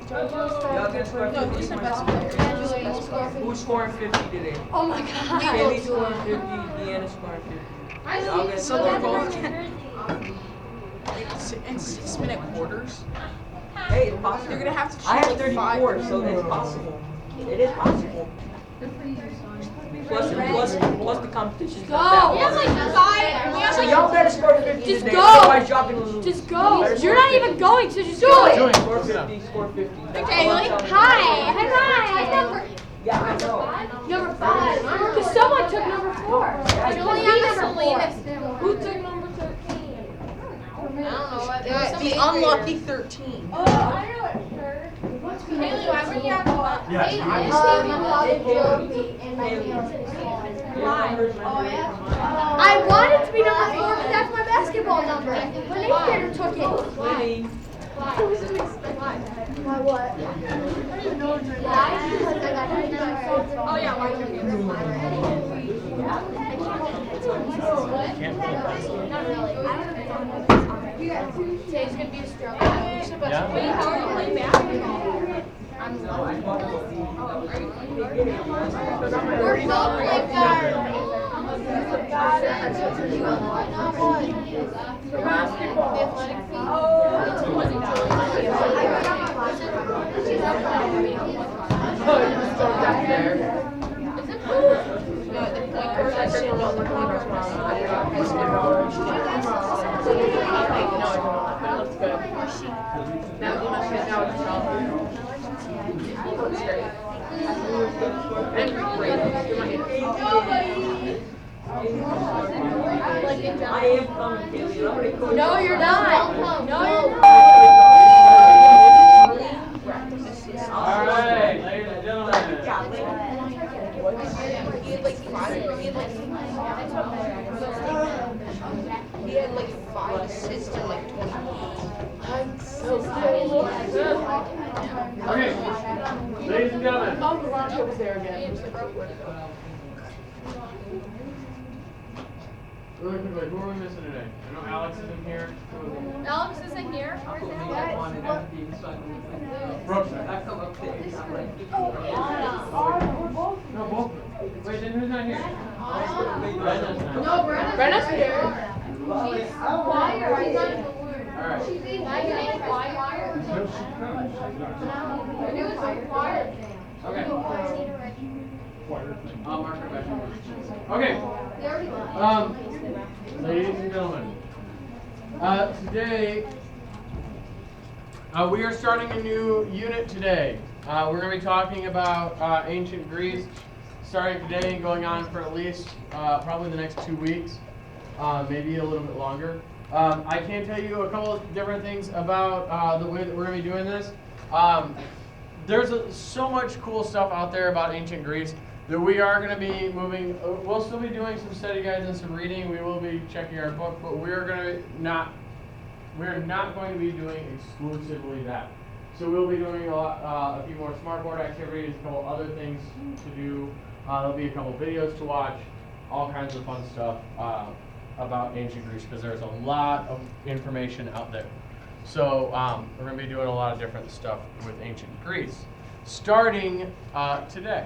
Y'all get score 50. Who's scoring 50 today? Oh my God. Kaylee's scoring 50. Deanna's scoring 50. Y'all get So they're both score. in 6-minute quarters. Hey, it's possible. You're gonna have to shoot I have like 34, 5. so it's possible. It is possible. Plus the competition. Go. We have like 5. So y'all better score 50 Just today, go. otherwise y'all gonna lose. Just go. Better You're score not 50. even going, so just do it. Score 50, score 50. That's Okay, all I'm like, telling you. hi. Number. Yeah, I know. Number 5. Because someone took number 4. Juliana Salinas. Who took number 13? I don't know what. The unlucky 13. Oh, I know it. Haley, why were you at I wanted to be number 4 because that's my basketball number. But eighth grader took it. Why what? I don't even know what you're like. Oh yeah, why did you Today's gonna be a struggle. Yeah? Wait, how are you playing basketball? We're both like I am coming, Kaylee. I'm gonna go. No, you're not. No, you're not. Alright, ladies and gentlemen. He had like 5 assists in like 20 Okay, ladies and gentlemen. Oh, Veronica was there again. Really quickly, who are we missing today? I know Alex isn't here. Alex isn't here. Brooks. I come up there. I'm like, No, both. Wait, then who's not here? Brenda's not. No, Brenna's here. Alright. Okay. Mark her back. Okay. Ladies and gentlemen, today we are starting a new unit today. We're going to be talking about ancient Greece, starting today and going on for at least probably the next 2 weeks, maybe a little bit longer. I can tell you a couple of different things about the way that we're going to be doing this. There's so much cool stuff out there about ancient Greece that we are going to be moving. We'll still be doing some study guides and some reading. We will be checking our book, but we're not going to be doing exclusively that. So we'll be doing a few more smartboard activities, a couple other things to do. There'll be a couple videos to watch, all kinds of fun stuff about ancient Greece because there's a lot of information out there. So we're going to be doing a lot of different stuff with ancient Greece, starting today.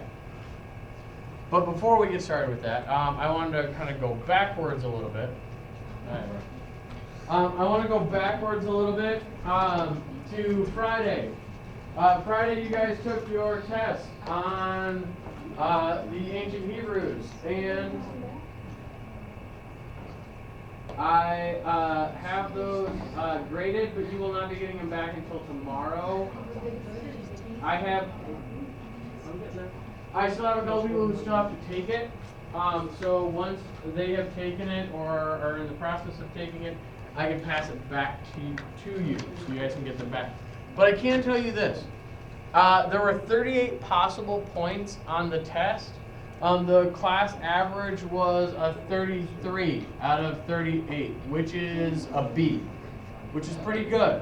But before we get started with that, I wanted to kind of go backwards a little bit. I want to go backwards a little bit to Friday. Friday, you guys took your test on the ancient Hebrews, and I have those graded, but you will not be getting them back until tomorrow. I still have a couple people who still have to take it. So once they have taken it or are in the process of taking it, I can pass it back to you so you guys can get them back. But I can tell you this. There were 38 possible points on the test. The class average was a 33 out of 38, which is a B, which is pretty good.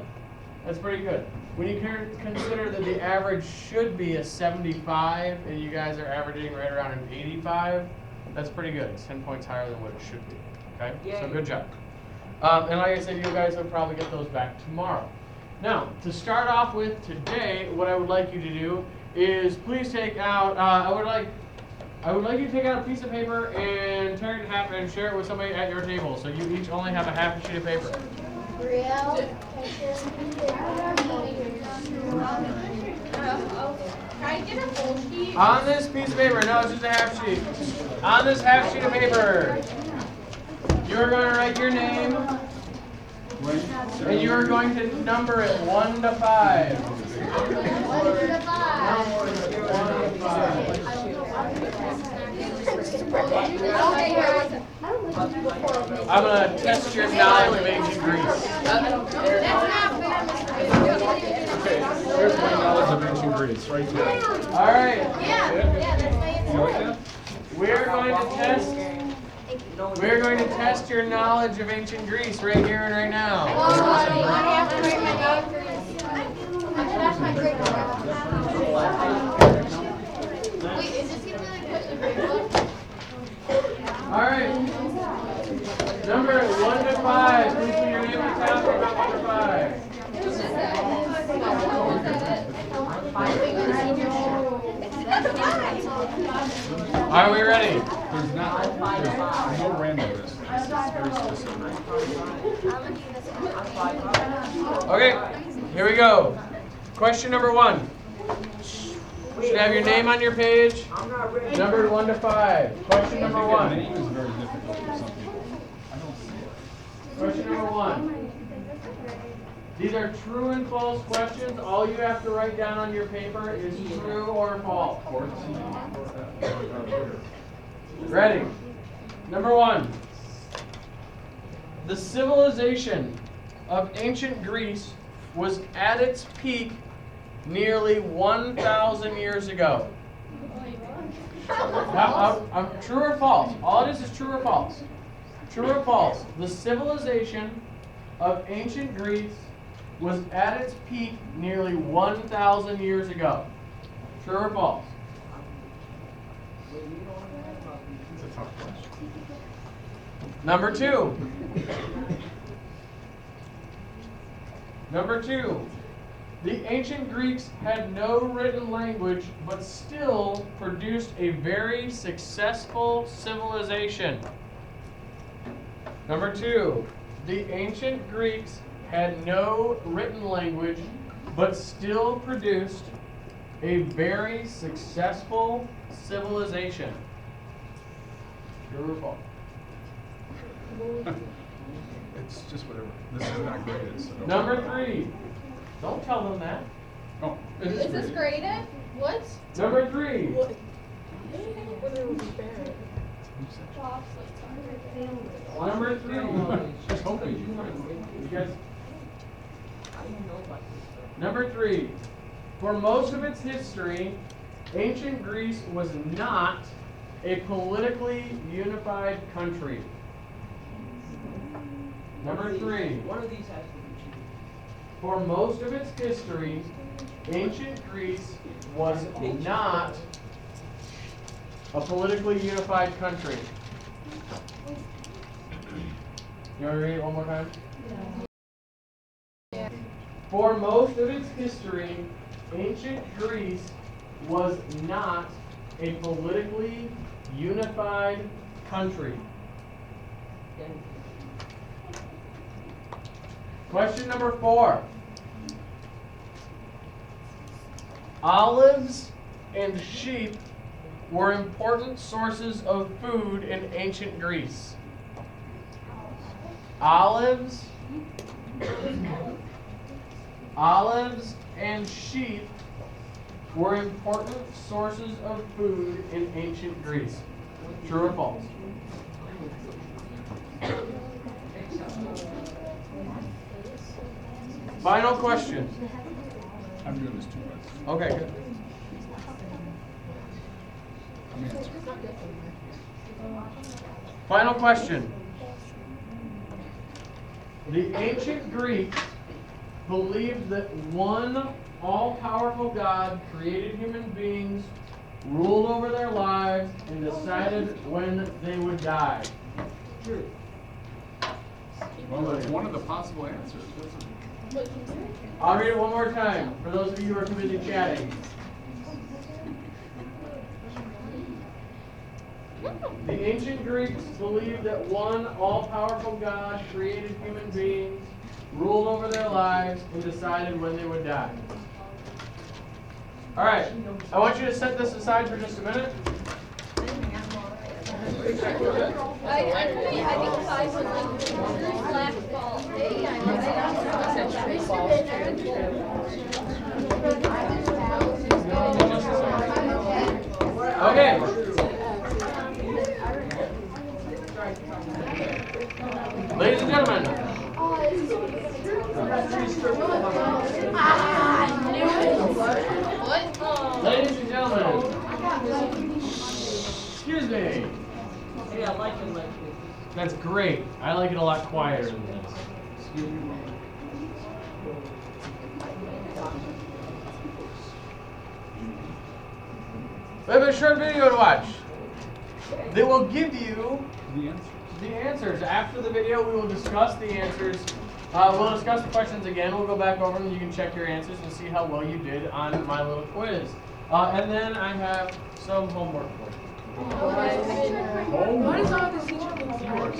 That's pretty good. When you consider that the average should be a 75 and you guys are averaging right around an 85, that's pretty good. It's 10 points higher than what it should be. Okay? So good job. And like I said, you guys will probably get those back tomorrow. Now, to start off with today, what I would like you to do is please take out, I would like you to take out a piece of paper and tear it in half and share it with somebody at your table. So you each only have a half a sheet of paper. Can I get a full sheet? On this piece of paper, no, it's just a half sheet. On this half sheet of paper, you are going to write your name, and you are going to number it 1 to 5. 1 to 5. I'm going to test your knowledge of ancient Greece. Here's my knowledge of ancient Greece, right there. All right. You like that? We're going to test your knowledge of ancient Greece right here and right now. All right. Number 1 to 5. Please put your name on top of 1 to 5. Are we ready? There's no randomness. It's very specific. Okay, here we go. Question number 1. Should have your name on your page. Numbered 1 to 5. Question number I 1. think a name is very difficult for some people. I don't see it. Question number 1. These are true and false questions. All you have to write down on your paper is true or false. Ready? Number 1. The civilization of ancient Greece was at its peak nearly 1,000 years ago. True or false? All it is true or false. True or false? The civilization of ancient Greece was at its peak nearly 1,000 years ago. True or false? It's a tough question. Number 2. Number 2. The ancient Greeks had no written language, but still produced a very successful civilization. Number 2. The ancient Greeks had no written language, but still produced a very successful civilization. True or false? It's just whatever. This is not graded, so don't. Number 3. Don't tell them that. Oh, it is Is this graded. graded? What? Number 3. Number 3. Just hoping. You guys. Number 3. For most of its history, ancient Greece was not a politically unified country. Number 3. One of these has to be true. For most of its history, ancient Greece was not a politically unified country. You want to read it one more time? Yeah. For most of its history, ancient Greece was not a politically unified country. Question number 4. Olives and sheep were important sources of food in ancient Greece. Olives and sheep were important sources of food in ancient Greece. True or false? Final question. I'm doing this too much. Okay, good. I'm answering. Final question. The ancient Greeks believed that one all-powerful God created human beings, ruled over their lives, and decided when they would die. Well, that's one of the possible answers. I'll read it one more time for those of you who are too busy chatting. The ancient Greeks believed that one all-powerful God created human beings, ruled over their lives, and decided when they would die. All right, I want you to set this aside for just a minute. I think 5 was like Drew's last ball. Hey, Okay. Ladies and gentlemen. What? Ladies and gentlemen. Excuse me. Hey, I like it like this. That's great. I like it a lot quieter than this. Excuse me. We have a short video to watch. They will give you the answers. After the video, we will discuss the answers. We'll discuss the questions again. We'll go back over them. You can check your answers and see how well you did on my little quiz. And then I have some homework for you. What is all this teacher thinks yours?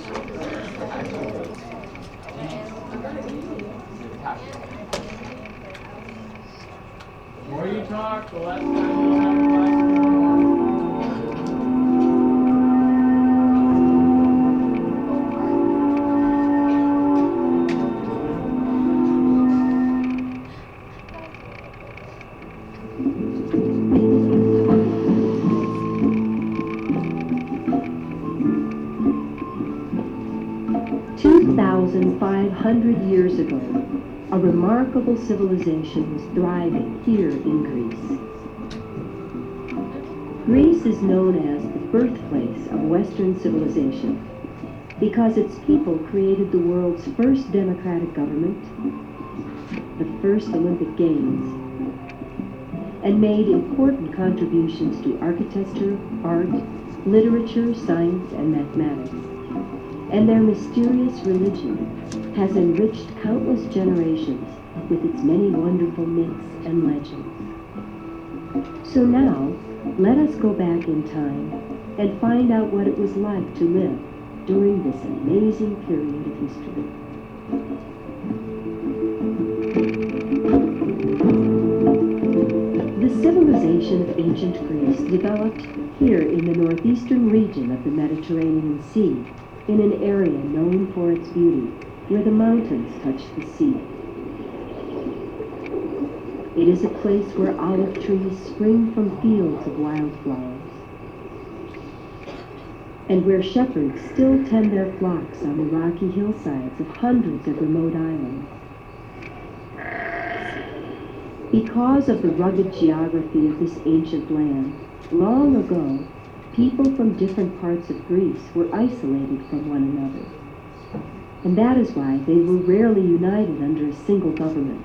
The more you talk, the less time you'll have in class. 2,500 years ago, a remarkable civilization was thriving here in Greece. Greece is known as the birthplace of Western civilization because its people created the world's first democratic government, the first Olympic Games, and made important contributions to architecture, art, literature, science, and mathematics. And their mysterious religion has enriched countless generations with its many wonderful myths and legends. So now, let us go back in time and find out what it was like to live during this amazing period of history. The civilization of ancient Greece developed here in the northeastern region of the Mediterranean Sea, in an area known for its beauty, where the mountains touch the sea. It is a place where olive trees spring from fields of wildflowers, and where shepherds still tend their flocks on the rocky hillsides of hundreds of remote islands. Because of the rugged geography of this ancient land, long ago, people from different parts of Greece were isolated from one another. And that is why they were rarely united under a single government.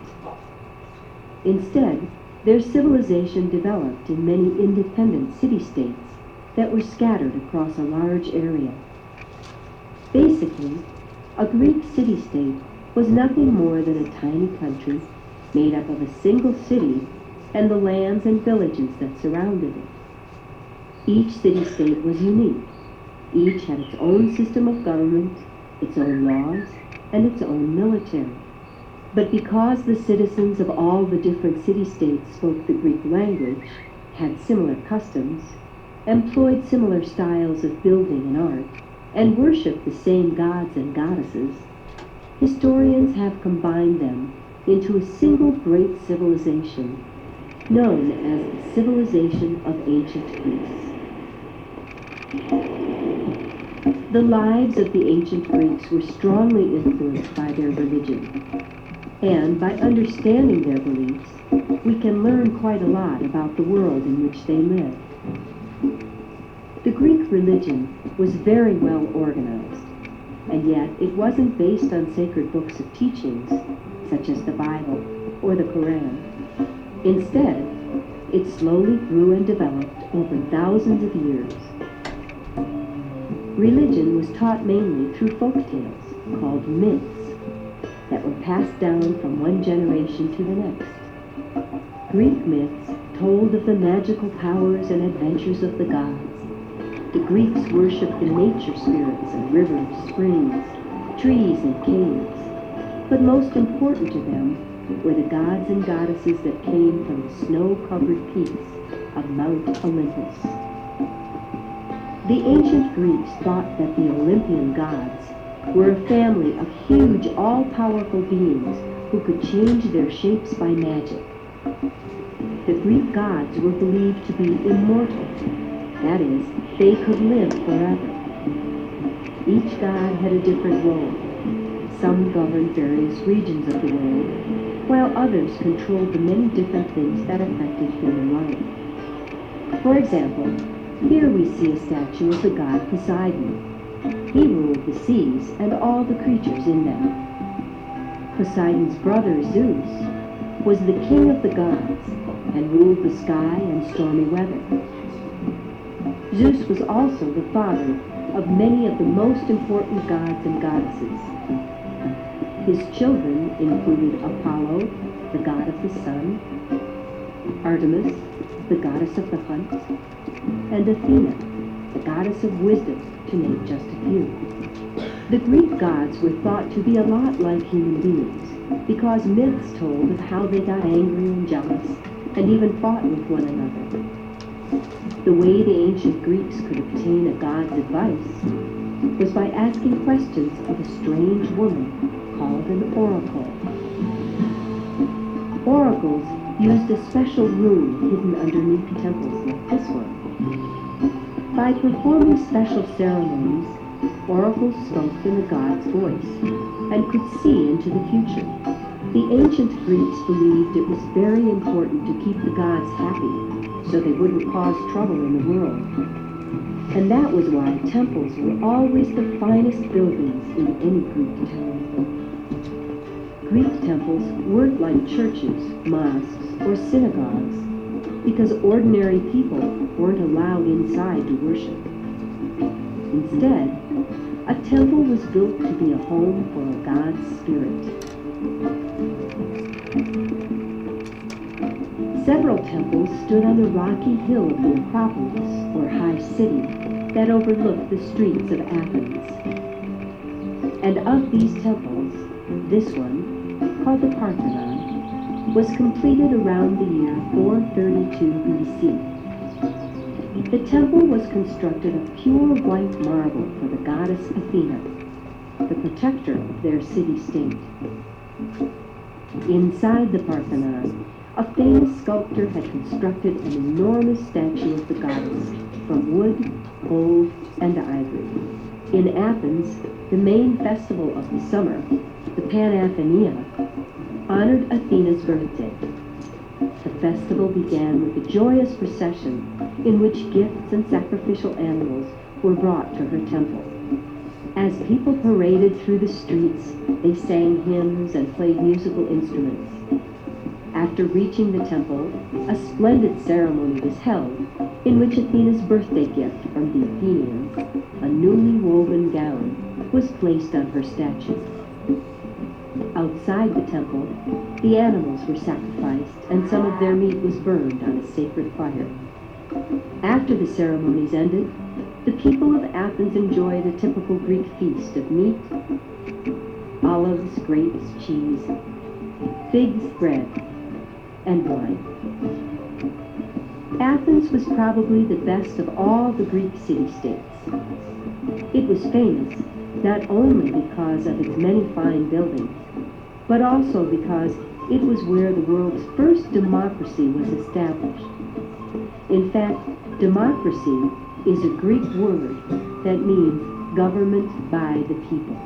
Instead, their civilization developed in many independent city-states that were scattered across a large area. Basically, a Greek city-state was nothing more than a tiny country made up of a single city and the lands and villages that surrounded it. Each city-state was unique. Each had its own system of government, its own laws, and its own military. But because the citizens of all the different city-states spoke the Greek language, had similar customs, employed similar styles of building and art, and worshipped the same gods and goddesses, historians have combined them into a single great civilization, known as the civilization of ancient Greece. The lives of the ancient Greeks were strongly influenced by their religion, and by understanding their beliefs, we can learn quite a lot about the world in which they lived. The Greek religion was very well organized, and yet it wasn't based on sacred books of teachings, such as the Bible or the Quran. Instead, it slowly grew and developed over thousands of years. Religion was taught mainly through folk tales called myths that were passed down from one generation to the next. Greek myths told of the magical powers and adventures of the gods. The Greeks worshipped the nature spirits of rivers, springs, trees, and caves. But most important to them were the gods and goddesses that came from the snow-covered peaks of Mount Olympus. The ancient Greeks thought that the Olympian gods were a family of huge, all-powerful beings who could change their shapes by magic. The Greek gods were believed to be immortal. That is, they could live forever. Each god had a different role. Some governed various regions of the world, while others controlled the many different things that affected human life. For example, here we see a statue of the god Poseidon. He ruled the seas and all the creatures in them. Poseidon's brother Zeus was the king of the gods and ruled the sky and stormy weather. Zeus was also the father of many of the most important gods and goddesses. His children included Apollo, the god of the sun, Artemis, the goddess of the hunt, and Athena, the goddess of wisdom, to name just a few. The Greek gods were thought to be a lot like human beings because myths told of how they got angry and jealous and even fought with one another. The way the ancient Greeks could obtain a god's advice was by asking questions of a strange woman called an oracle. Oracles used a special room hidden underneath temples like this one. By performing special ceremonies, oracles spoke in the god's voice and could see into the future. The ancient Greeks believed it was very important to keep the gods happy so they wouldn't cause trouble in the world. And that was why temples were always the finest buildings in any Greek town. Greek temples weren't like churches, mosques, or synagogues because ordinary people weren't allowed inside to worship. Instead, a temple was built to be a home for a god's spirit. Several temples stood on the rocky hill of the Acropolis, or high city, that overlooked the streets of Athens. And of these temples, this one, called the Parthenon, was completed around the year 432 BC. The temple was constructed of pure white marble for the goddess Athena, the protector of their city-state. Inside the Parthenon, a famous sculptor had constructed an enormous statue of the goddess from wood, gold, and ivory. In Athens, the main festival of the summer, the Panathenaea, honored Athena's birthday. The festival began with a joyous procession in which gifts and sacrificial animals were brought to her temple. As people paraded through the streets, they sang hymns and played musical instruments. After reaching the temple, a splendid ceremony was held in which Athena's birthday gift from the Athenians, a newly woven gown, was placed on her statue. Outside the temple, the animals were sacrificed and some of their meat was burned on a sacred fire. After the ceremonies ended, the people of Athens enjoyed a typical Greek feast of meat, olives, grapes, cheese, figs, bread, and wine. Athens was probably the best of all the Greek city-states. It was famous not only because of its many fine buildings, but also because it was where the world's first democracy was established. In fact, democracy is a Greek word that means government by the people.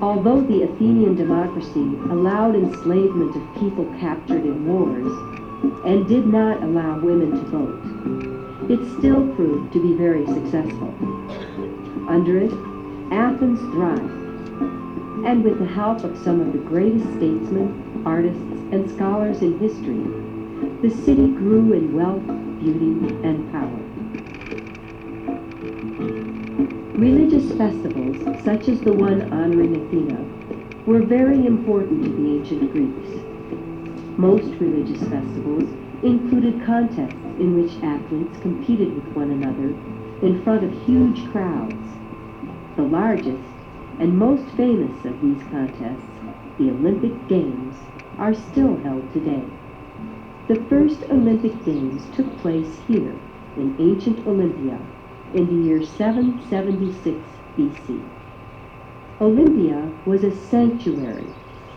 Although the Athenian democracy allowed enslavement of people captured in wars and did not allow women to vote, it still proved to be very successful. Under it, Athens thrived, and with the help of some of the greatest statesmen, artists, and scholars in history, the city grew in wealth, beauty, and power. Religious festivals, such as the one honoring Athena, were very important to the ancient Greeks. Most religious festivals included contests in which athletes competed with one another in front of huge crowds. The largest and most famous of these contests, the Olympic Games, are still held today. The first Olympic Games took place here in ancient Olympia in the year 776 BC. Olympia was a sanctuary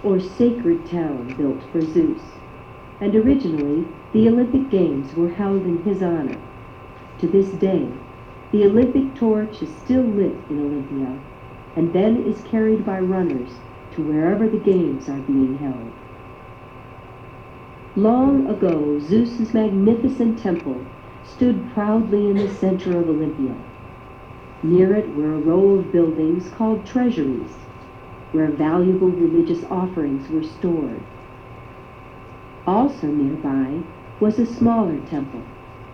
or sacred town built for Zeus, and originally the Olympic Games were held in his honor. To this day, the Olympic torch is still lit in Olympia and then is carried by runners to wherever the games are being held. Long ago, Zeus's magnificent temple stood proudly in the center of Olympia. Near it were a row of buildings called treasuries, where valuable religious offerings were stored. Also nearby was a smaller temple,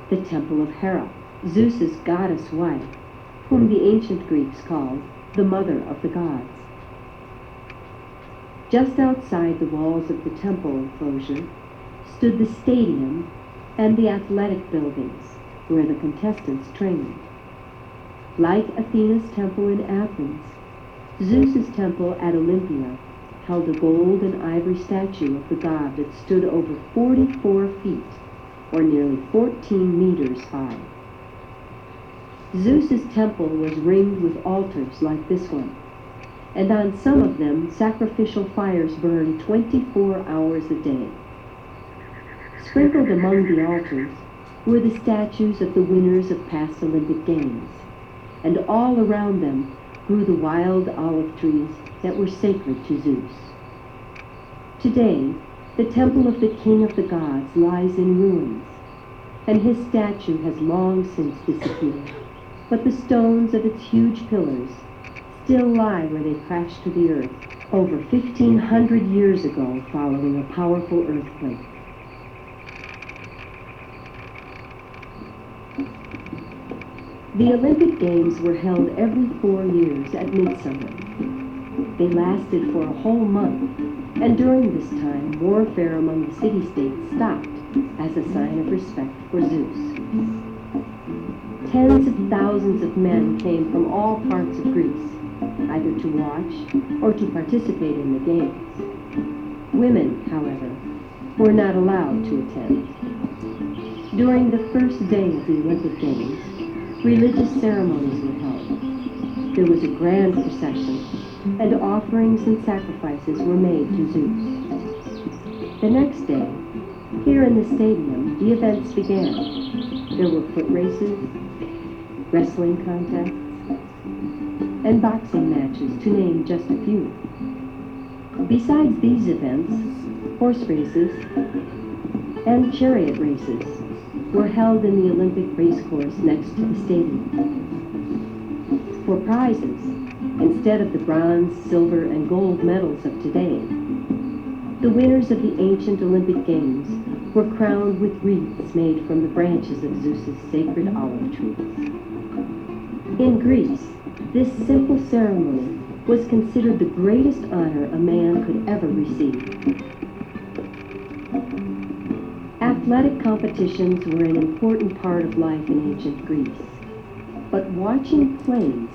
the Temple of Hera, Zeus's goddess wife, whom the ancient Greeks called the Mother of the Gods. Just outside the walls of the temple enclosure stood the stadium and the athletic buildings where the contestants trained. Like Athena's temple in Athens, Zeus's temple at Olympia held a gold and ivory statue of the god that stood over 44 feet, or nearly 14 meters high. Zeus's temple was ringed with altars like this one, and on some of them sacrificial fires burned 24 hours a day. Sprinkled among the altars were the statues of the winners of past Olympic Games, and all around them grew the wild olive trees that were sacred to Zeus. Today, the temple of the King of the Gods lies in ruins, and his statue has long since disappeared, but the stones of its huge pillars still lie where they crashed to the earth over 1,500 years ago following a powerful earthquake. The Olympic Games were held every 4 years at midsummer. They lasted for a whole month, and during this time, warfare among the city-states stopped as a sign of respect for Zeus. Tens of thousands of men came from all parts of Greece, either to watch or to participate in the games. Women, however, were not allowed to attend. During the first day of the Olympic Games, religious ceremonies were held. There was a grand procession, and offerings and sacrifices were made to Zeus. The next day, here in the stadium, the events began. There were foot races, wrestling contests, and boxing matches, to name just a few. Besides these events, horse races and chariot races were held in the Olympic racecourse next to the stadium. For prizes, instead of the bronze, silver, and gold medals of today, the winners of the ancient Olympic Games were crowned with wreaths made from the branches of Zeus's sacred olive trees. In Greece, this simple ceremony was considered the greatest honor a man could ever receive. Athletic competitions were an important part of life in ancient Greece, but watching plays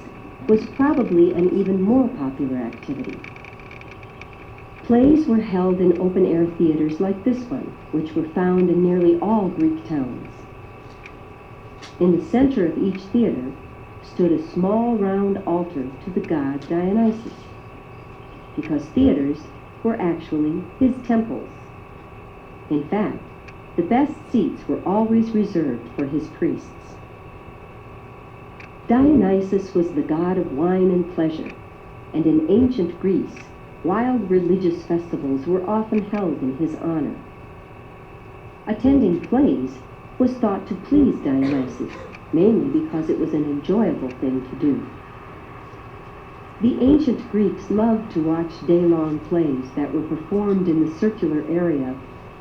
was probably an even more popular activity. Plays were held in open-air theaters like this one, which were found in nearly all Greek towns. In the center of each theater stood a small round altar to the god Dionysus, because theaters were actually his temples. In fact, the best seats were always reserved for his priests. Dionysus was the god of wine and pleasure, and in ancient Greece, wild religious festivals were often held in his honor. Attending plays was thought to please Dionysus, mainly because it was an enjoyable thing to do. The ancient Greeks loved to watch day-long plays that were performed in the circular area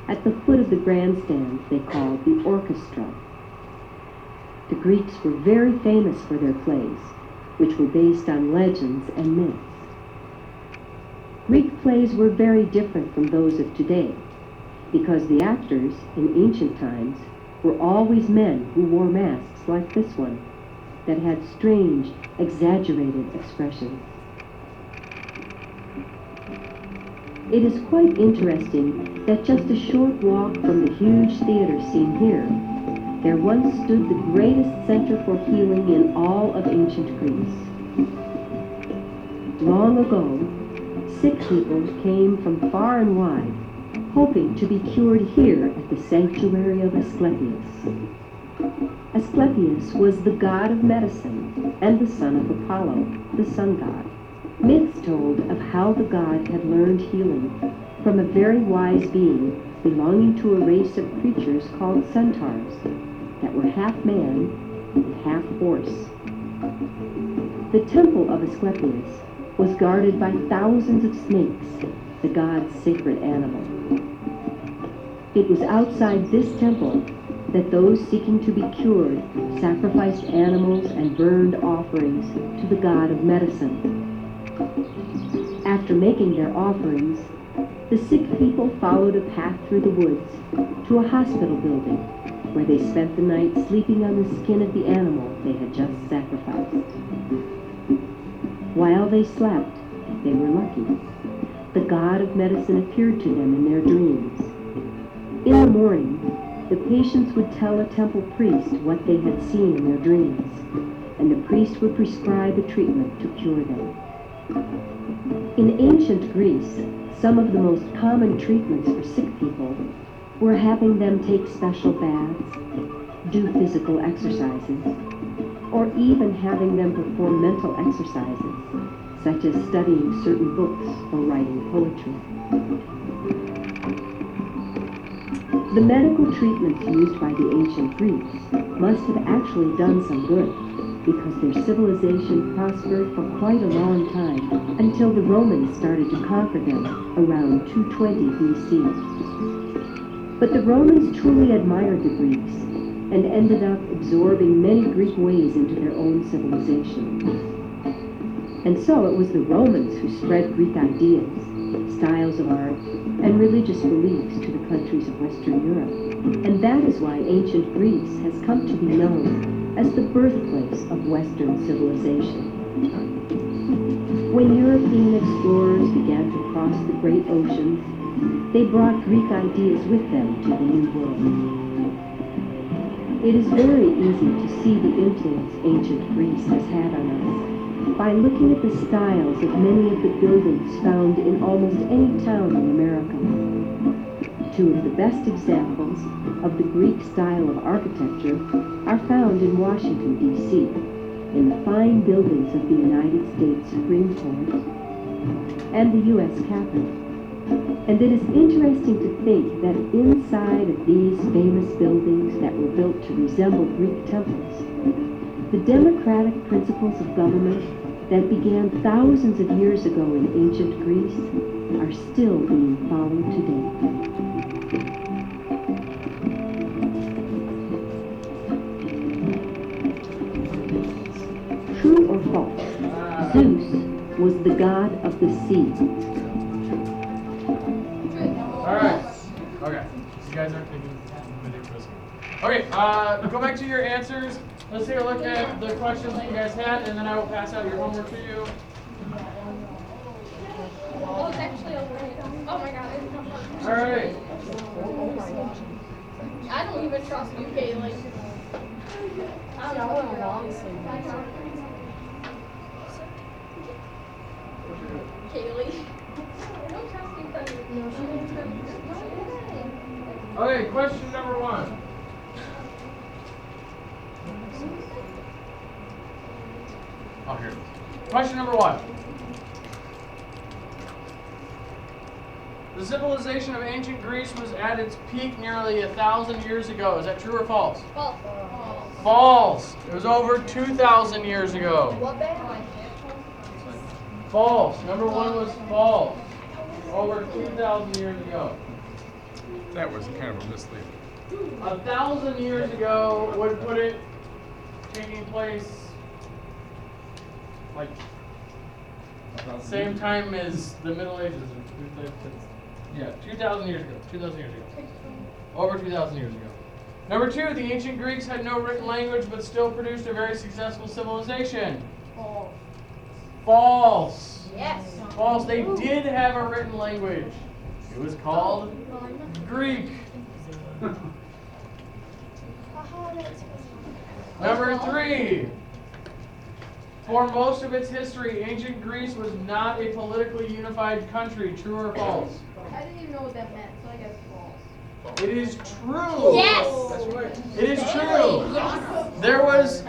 at the foot of the grandstand they called the orchestra. The Greeks were very famous for their plays, which were based on legends and myths. Greek plays were very different from those of today, because the actors in ancient times were always men who wore masks like this one, that had strange, exaggerated expressions. It is quite interesting that just a short walk from the huge theater seen here, there once stood the greatest center for healing in all of ancient Greece. Long ago, sick people came from far and wide, hoping to be cured here at the sanctuary of Asclepius. Asclepius was the god of medicine and the son of Apollo, the sun god. Myths told of how the god had learned healing from a very wise being belonging to a race of creatures called centaurs that were half man and half horse. The temple of Asclepius was guarded by thousands of snakes, the god's sacred animal. It was outside this temple that those seeking to be cured sacrificed animals and burned offerings to the god of medicine. After making their offerings, the sick people followed a path through the woods to a hospital building where they spent the night sleeping on the skin of the animal they had just sacrificed. While they slept, they were lucky. The god of medicine appeared to them in their dreams. In the morning, the patients would tell a temple priest what they had seen in their dreams, and the priest would prescribe a treatment to cure them. In ancient Greece, some of the most common treatments for sick people were having them take special baths, do physical exercises, or even having them perform mental exercises, such as studying certain books or writing poetry. The medical treatments used by the ancient Greeks must have actually done some good, because their civilization prospered for quite a long time until the Romans started to conquer them around 220 BC. But the Romans truly admired the Greeks and ended up absorbing many Greek ways into their own civilization. And so it was the Romans who spread Greek ideas, styles of art, and religious beliefs to the countries of Western Europe. And that is why ancient Greece has come to be known as the birthplace of Western civilization. When European explorers began to cross the great oceans, they brought Greek ideas with them to the New World. It is very easy to see the influence ancient Greece has had on us by looking at the styles of many of the buildings found in almost any town in America. Two of the best examples of the Greek style of architecture are found in Washington, D.C., in the fine buildings of the United States Supreme Court and the U.S. Capitol. And it is interesting to think that inside of these famous buildings that were built to resemble Greek temples, the democratic principles of government that began thousands of years ago in ancient Greece are still being followed today. True or false? Zeus was the god of the sea. Alright. Okay. You guys aren't thinking ridiculous. Okay, go back to your answers. Let's take a look at the questions that you guys had, and then I will pass out your homework to you. Oh, it's actually over here. Oh my god. Alright. I don't even trust you, Kaylee. I want a long sleeve. Kaylee. I don't trust you because Okay, question number 1. Oh, here it is. Question number 1. The civilization of ancient Greece was at its peak nearly 1,000 years ago. Is that true or false? False. False. It was over 2,000 years ago. What band? False. Number 1 was false. Over 2,000 years ago. That was kind of a misleading. 1,000 years ago would put it taking place like Same time as the Middle Ages. Yeah, 2,000 years ago. 2,000 years ago. Over 2,000 years ago. Number 2, the ancient Greeks had no written language but still produced a very successful civilization. False. Yes. False. They did have a written language. It was called Greek. Number 3. For most of its history, ancient Greece was not a politically unified country. True or false? I didn't even know what that meant, so I guess false. It is true. Yes. That's right. It is true. There was,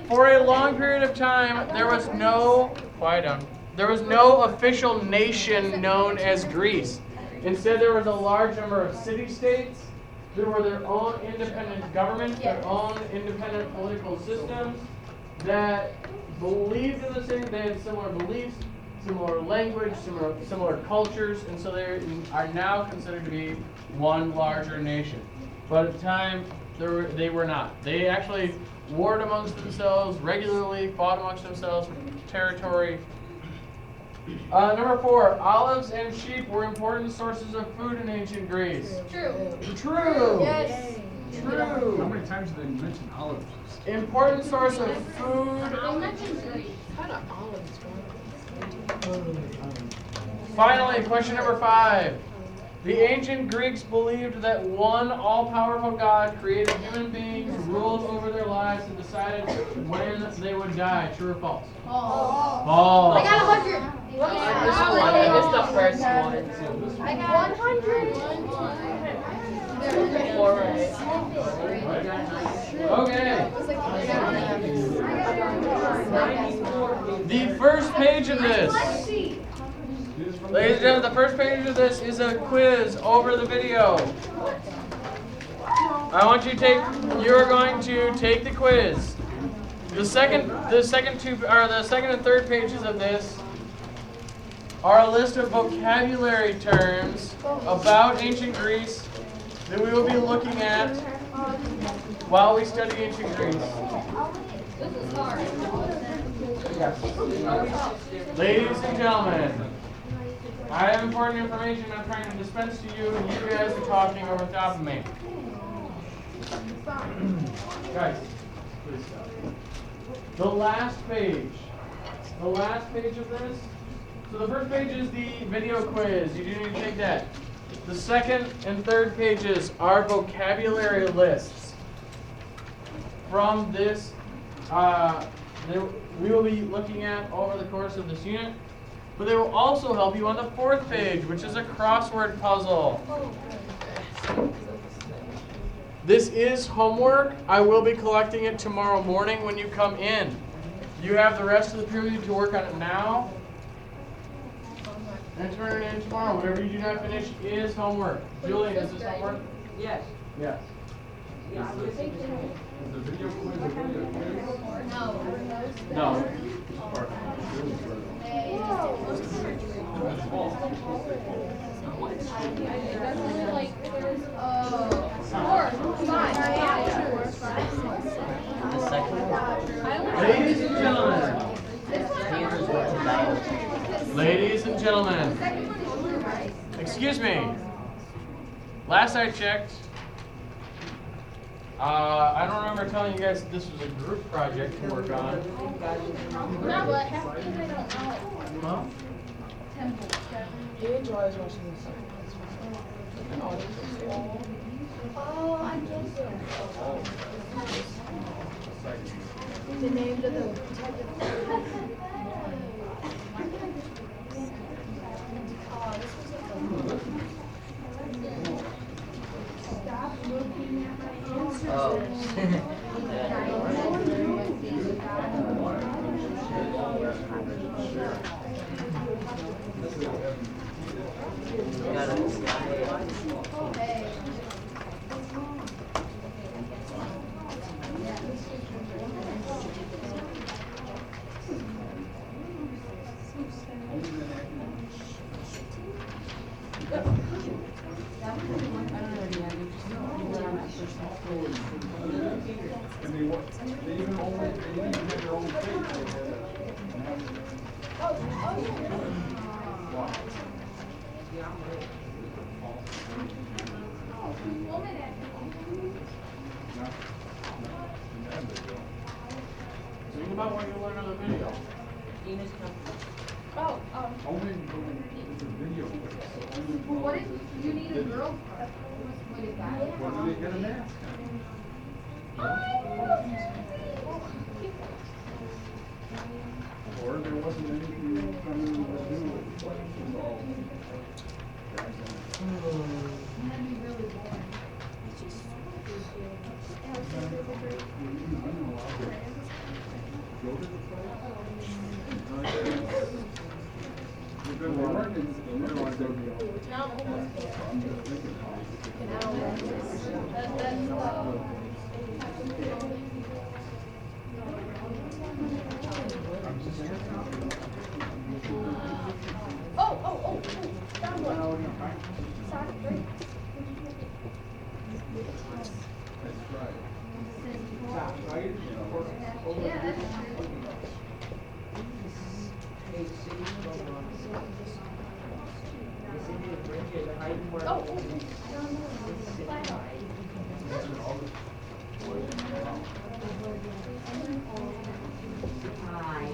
for a long period of time, there was no, quiet down. There was no official nation known as Greece. Instead, there was a large number of city-states. There were their own independent governments, their own independent political systems that believed in the same. They had similar beliefs, similar language, similar cultures, and so they are now considered to be one larger nation. But at the time, they were not. They actually warred amongst themselves regularly, fought amongst themselves for territory. Number 4, olives and sheep were important sources of food in ancient Greece. True. True. Yes. How True. many times did they mention olives? Important source of food. Finally, question number 5. The ancient Greeks believed that one all-powerful God created human beings, ruled over their lives, and decided when they would die. True or false? False. I got 100. I missed the first one. I got 100. Okay. The first page of this. Ladies and gentlemen, the first page of this is a quiz over the video. I want you are going to take the quiz. The second and third pages of this are a list of vocabulary terms about ancient Greece that we will be looking at while we study ancient Greece. This is hard. Ladies and gentlemen, I have important information I'm trying to dispense to you, and you guys are talking over top of me. Guys, please stop. The last page of this. So the first page is the video quiz. You do need to take that. The second and third pages are vocabulary lists. From this, we will be looking at over the course of this unit. But they will also help you on the fourth page, which is a crossword puzzle. This is homework. I will be collecting it tomorrow morning when you come in. You have the rest of the period to work on it now. And turn it in tomorrow. Whatever you do not finish is homework. Julian, is this homework? Yes. Yes. Is the video quiz a video quiz? No. Ladies and gentlemen, excuse me. Last I checked, I don't remember telling you guys that this was a group project to work on. Huh? He enjoys watching this. Oh, I get it. The names of the type of. Stop looking at my And they even have their own page. Think about what you learned on the video. Venus company. Only it's a video. What if you need a girl? What is that? When do they get a mask? Or there wasn't anything coming to do. That'd be really boring. Go to the You've been working. Found one. Sorry, great. That's right. Yeah, that's true. Hey, city, city of Bridget, the height where. Hi.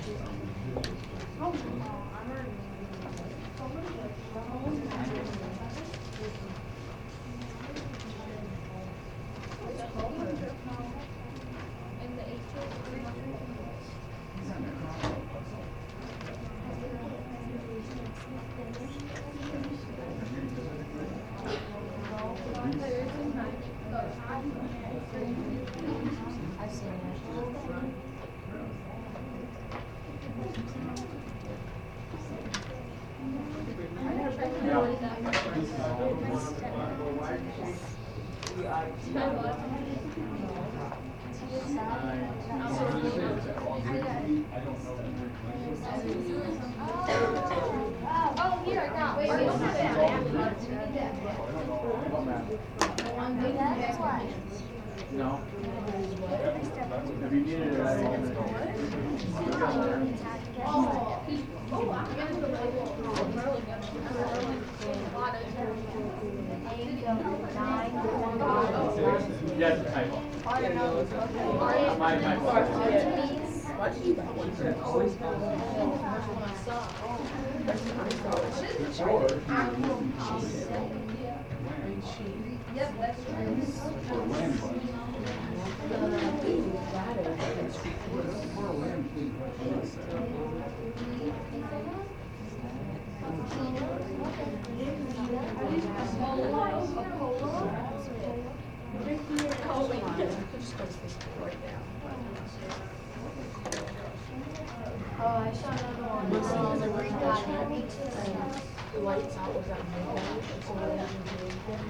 Oh, here, I got. Wait, that's why. No. If you needed it, I can. Yeah, it's a typo. My typo. Yep, that's true. Oh, I saw another one. The lights out was at midnight, and so I didn't do anything.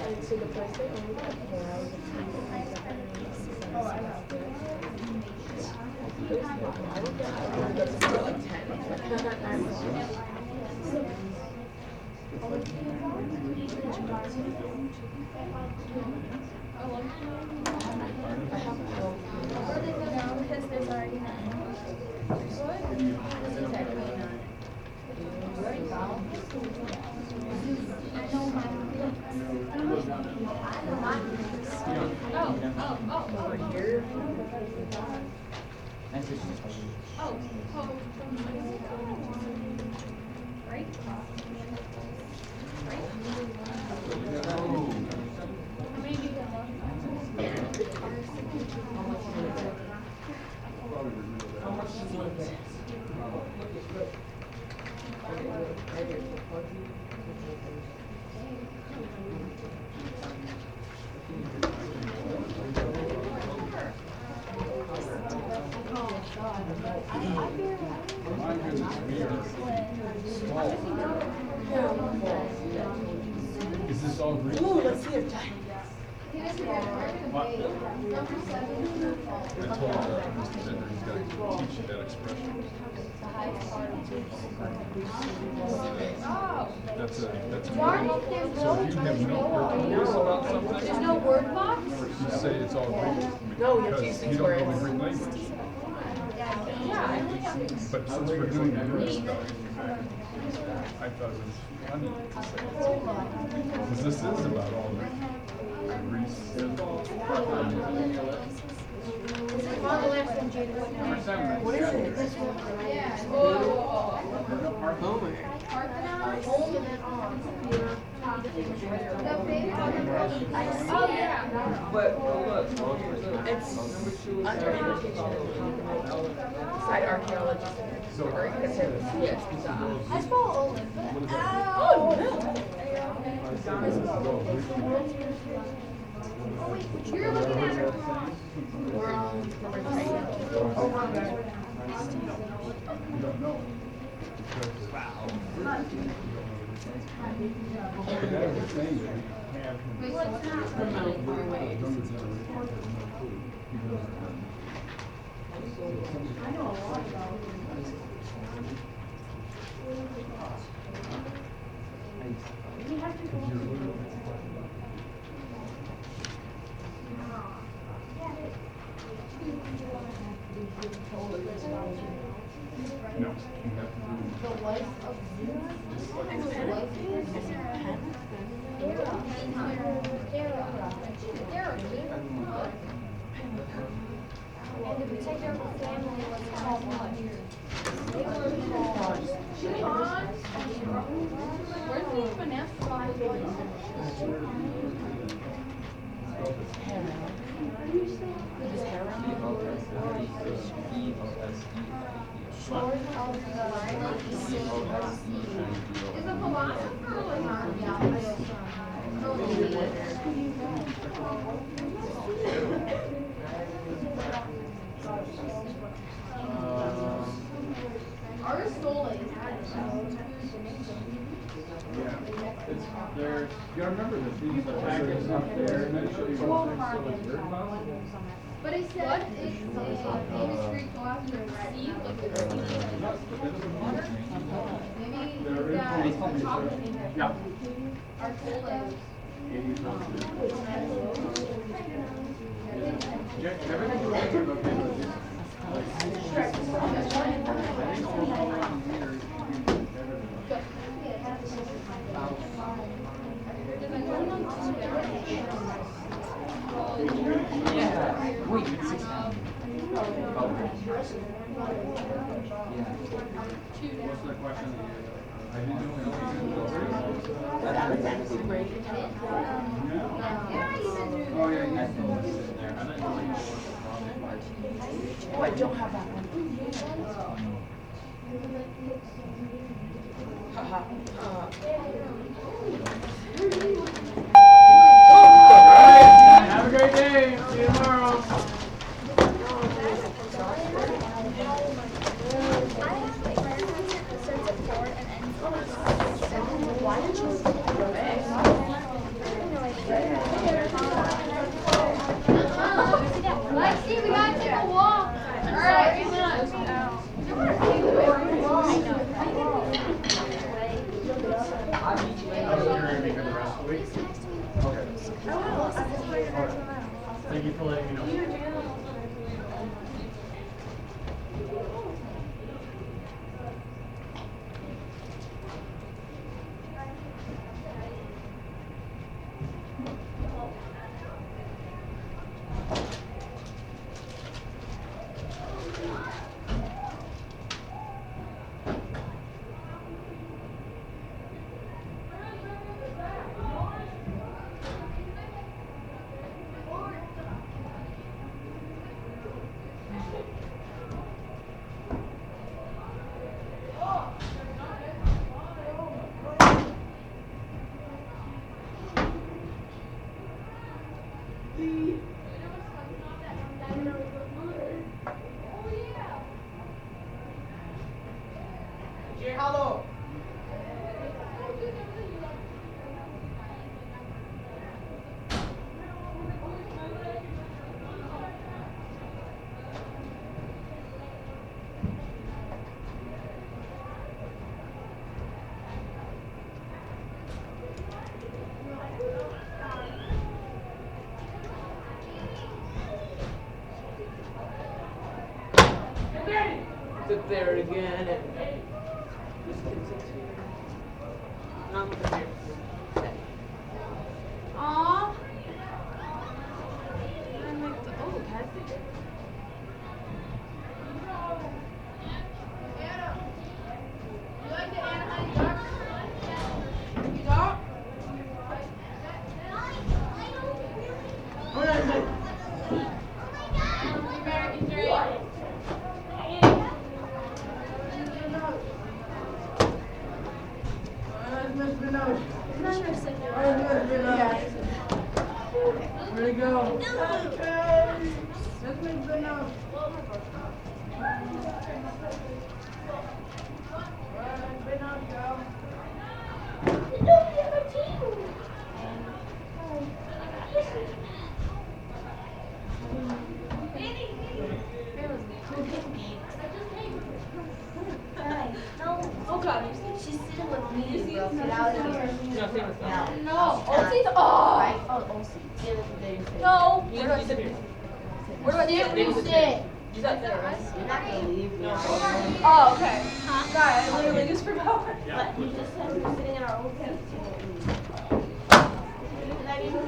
And so the first thing I was at 4 hours of sleep, and I got I would go to sleep at like 10. Because there's already Is this all green? Ooh, let's see if What? I told Mr. Bittner he's got to teach you that expression. That's a. So if you have no purpose about something, There's no word box? you say it's all green. No, you have to use Because things you where don't know the it's- Greek language. Yeah, I think But since we're doing the Greek stuff, I thought it was funny to say it. Because this is about all the Greece. What is it? Oh, yeah. But look, It's under side archaeology. So, Yes. I spell Olympic. Oh, no. Oh, wait, you're looking at her. We're on number 3. you don't know. No, you have to do The wife of Zeus? And to protect her family was called what? Where's the Is a philosopher or Aristotle. It's there. You gotta remember this. These packets up there, and then show you what's next to what's very bottom. But it says it's a famous Greek philosopher, Steve, like the maybe that chocolate Yeah. Aristotle. Everything's okay. Wait, it's 6 now. What's the question? I didn't know. Oh, yeah, you Oh, I don't have that one. Haha. Have a great day. See you tomorrow. Why did you Lexi, we gotta take a walk. Alright, Are you going to be good the rest of the week? Okay. Thank you for letting me know. Hello. Sit there again and just continue. I'm gonna do. Aww. I'm like, oh, Patrick. You like the Anaheim Ducks? You don't? What is it? American dream. Where'd it go? Oh God, she's sitting with me, bro. Get out of here. No, same as that. No. Olsey's, oh. Right? Oh, Olsey. No. You sit here. Where do I sit? You sit. You sat there, right? You're not gonna leave. No. Oh, okay. Sorry, I literally just forgot. But you just said we're sitting in our own seats. And I didn't go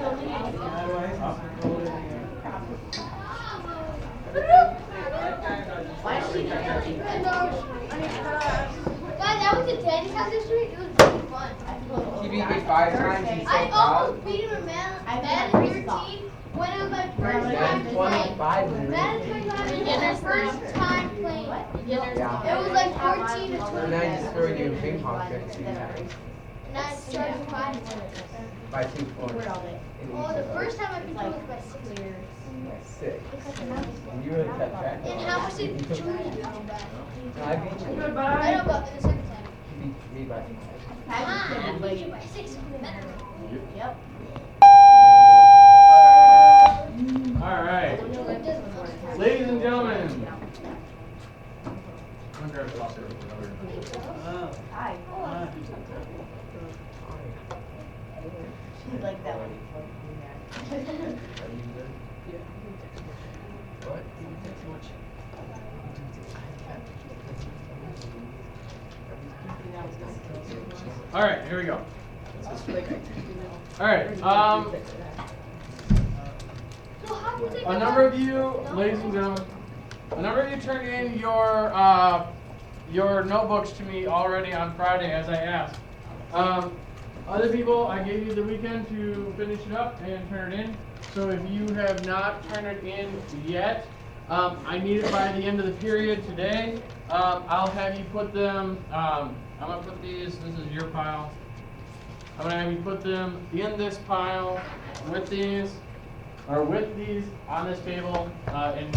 Why is she doing Guys, I went to Danny's house this week. It was really fun. He beat me 5 times. He's so I proud. almost beat him in Madden 13 when it was my first time Then playing. 25 minutes. Madden 25 was my first time playing. Yeah. It was like 14 to And 20. then I just threw you a ping pong trick. And I started 5 minutes. By 2 points. Oh, the first time I beat him was by 6 years. 6. And you had kept track. And how much did Julie beat him by? I beat you. I know, but the second time. You beat me by 2 points. I beat you by 6. Yep. All right. Ladies and gentlemen. I'm gonna grab a saucer. Hi. She's like that one. What? All right, here we go. All right. A number of you, ladies and gentlemen, a number of you turned in your notebooks to me already on Friday, as I asked. Other people, I gave you the weekend to finish it up and turn it in. So if you have not turned it in yet, I need it by the end of the period today. I'll have you put them. I'm gonna put these. This is your pile. I'm gonna have you put them in this pile with these, or with these on this table in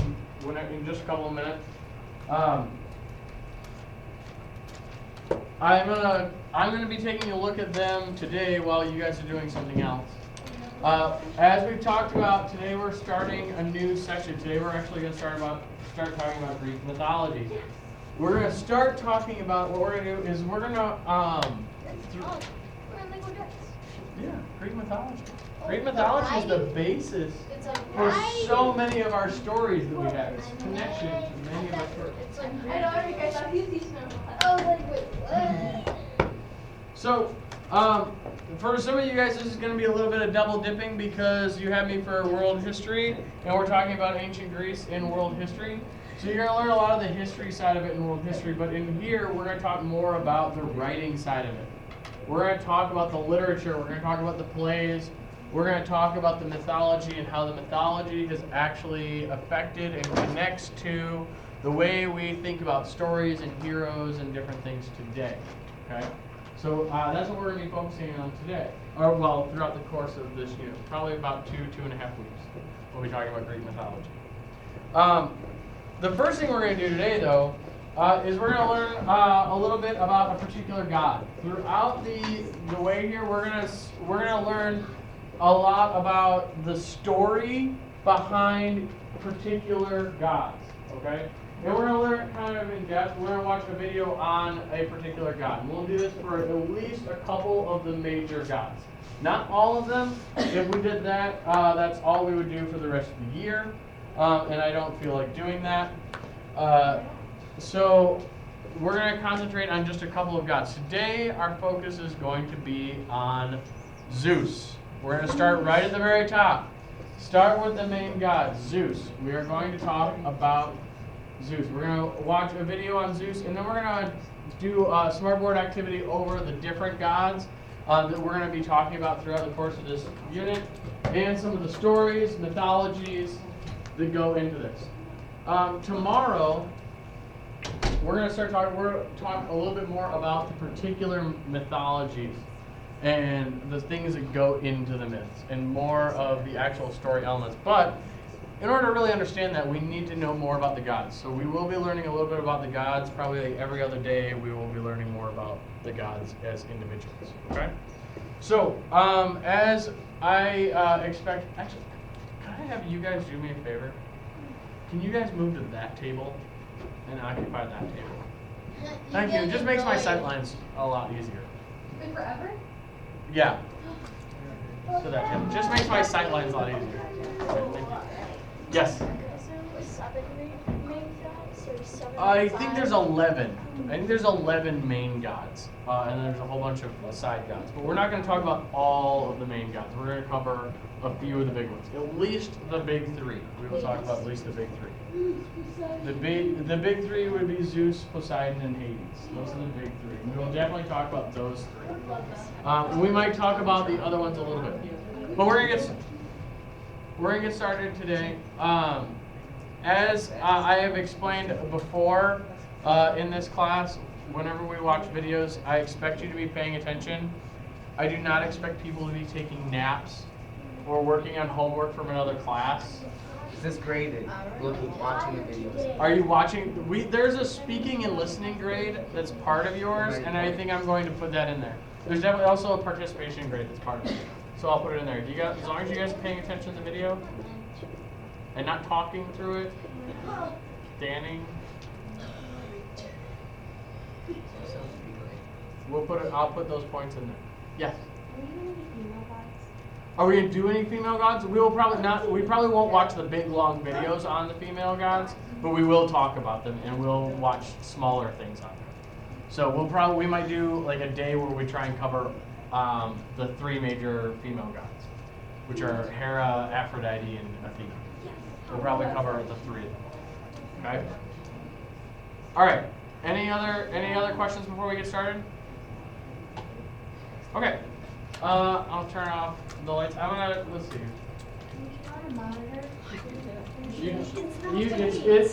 just a couple of minutes. I'm gonna be taking a look at them today while you guys are doing something else. As we've talked about, today we're starting a new section. Today we're actually gonna start talking about Greek mythology. We're gonna start talking about what we're gonna do is we're gonna yeah, Greek mythology. Greek mythology is the basis for so many of our stories that we have. It's a connection to many of our stories. I know, Eric, I thought he was teaching them. I was like, wait, what? So, for some of you guys, this is going to be a little bit of double dipping because you have me for world history, and we're talking about ancient Greece in world history. So you're going to learn a lot of the history side of it in world history, but in here, we're going to talk more about the writing side of it. We're going to talk about the literature, we're going to talk about the plays, we're going to talk about the mythology and how the mythology has actually affected and connects to the way we think about stories and heroes and different things today. Okay? So that's what we're going to be focusing on today, or well, throughout the course of this year, probably about 2.5 weeks. We'll be talking about Greek mythology. The first thing we're going to do today, though, is we're going to learn a little bit about a particular god. Throughout the way here, we're going to learn a lot about the story behind particular gods. Okay. And we're going to learn kind of in depth. We're going to watch a video on a particular god. And we'll do this for at least a couple of the major gods. Not all of them. If we did that, that's all we would do for the rest of the year. And I don't feel like doing that. So we're going to concentrate on just a couple of gods. Today, our focus is going to be on Zeus. We're going to start right at the very top. Start with the main god, Zeus. We are going to talk about Zeus. We're going to watch a video on Zeus, and then we're going to do a smartboard activity over the different gods that we're going to be talking about throughout the course of this unit, and some of the stories, mythologies that go into this. Tomorrow, we're going to talk a little bit more about the particular mythologies and the things that go into the myths, and more of the actual story elements. But in order to really understand that, we need to know more about the gods. So we will be learning a little bit about the gods. Probably like every other day, we will be learning more about the gods as individuals. Okay? So, as I expect, actually, can I have you guys do me a favor? Can you guys move to that table and occupy that table? Thank you. It just makes my sight lines a lot easier. Wait, forever? Yeah. So that table just makes my sight lines a lot easier. Thank you. Yes. I think there's 11. I think there's 11 main gods, and there's a whole bunch of side gods. But we're not going to talk about all of the main gods. We're going to cover a few of the big ones. At least the big three. We will talk about at least the big three. The big three would be Zeus, Poseidon, and Hades. Those are the big three. We will definitely talk about those three. We might talk about the other ones a little bit, but we're gonna get started today. As I have explained before in this class, whenever we watch videos, I expect you to be paying attention. I do not expect people to be taking naps or working on homework from another class. Is this graded? Watching the videos. Are you watching? There's a speaking and listening grade that's part of yours, and I think I'm going to put that in there. There's definitely also a participation grade that's part of it, so I'll put it in there. As long as you guys are paying attention to the video and not talking through it, standing. I'll put those points in there. Yes. Are we gonna do any female gods? We will probably not. We probably won't watch the big long videos on the female gods, but we will talk about them, and we'll watch smaller things on them. So we might do like a day where we try and cover the three major female gods, which are Hera, Aphrodite, and Athena. We'll probably cover the three of them. Okay. All right. Any other questions before we get started? Okay. I'll turn off the lights. Let's see.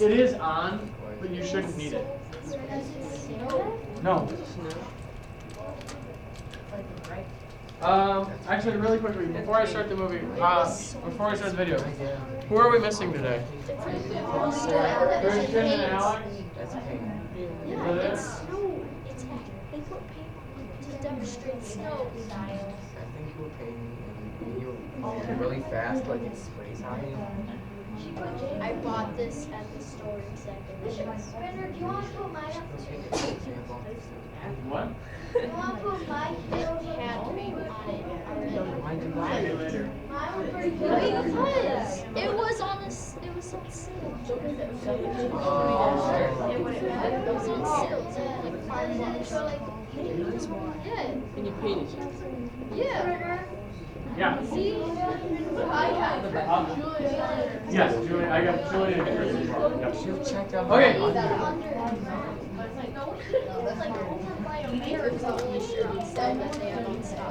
It is on, but you shouldn't need it. No. Actually, really quickly, before I start the movie, before I start the video, who are we missing today? Christian and Alex? That's pink. Yeah, it's snow. They put paint on it to demonstrate snow style. I think you were painting and you really fast, like it sprays on you. I bought this at the store exactly. Bittner, do you want to put my Let's make it an example. What? do you want to put my Hat paint on it. Might do See you later. Mine was pretty good. Because it was on sale. It was on sale. Like $5. Yeah. And you painted it. Yeah. Yeah. See? Yes, Julie. I got Julie and Chris. Yep. You checked out Okay.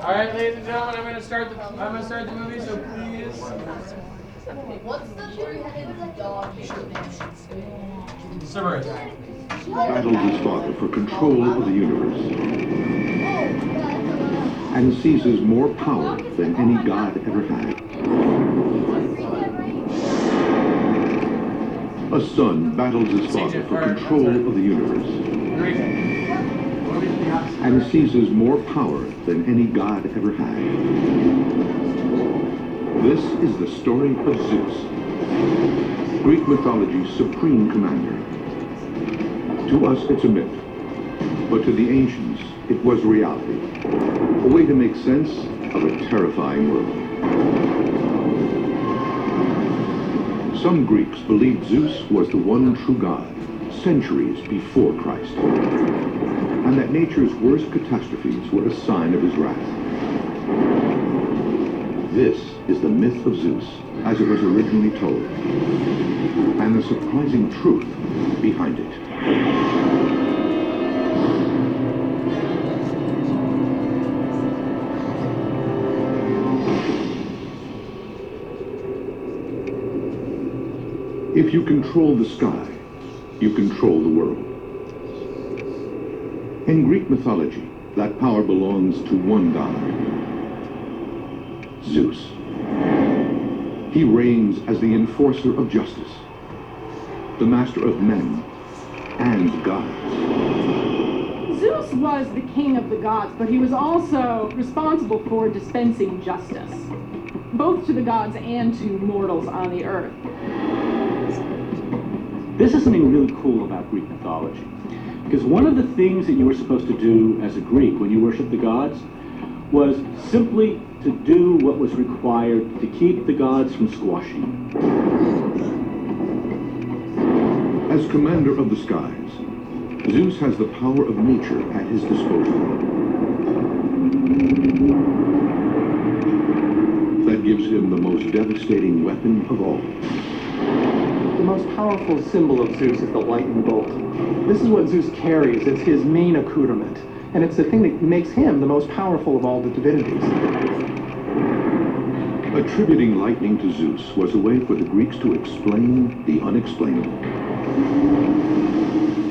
All right, ladies and gentlemen, I'm gonna start the movie. So please. What's the three-headed dog? Cerberus. Battles his father for control of the universe, and seizes more power than any god ever had. A son battles his father for control of the universe, and seizes more power than any god ever had. This is the story of Zeus, Greek mythology's supreme commander. To us, it's a myth, but to the ancients, it was reality, a way to make sense of a terrifying world. Some Greeks believed Zeus was the one true god, centuries before Christ, and that nature's worst catastrophes were a sign of his wrath. This is the myth of Zeus, as it was originally told, and the surprising truth behind it. If you control the sky, you control the world. In Greek mythology, that power belongs to one god, Zeus. He reigns as the enforcer of justice, the master of men and gods. Zeus was the king of the gods, but he was also responsible for dispensing justice, both to the gods and to mortals on the earth. This is something really cool about Greek mythology, because one of the things that you were supposed to do as a Greek when you worshiped the gods was simply to do what was required to keep the gods from squashing you. As commander of the skies, Zeus has the power of nature at his disposal. That gives him the most devastating weapon of all. The most powerful symbol of Zeus is the lightning bolt. This is what Zeus carries. It's his main accoutrement. And it's the thing that makes him the most powerful of all the divinities. Attributing lightning to Zeus was a way for the Greeks to explain the unexplainable.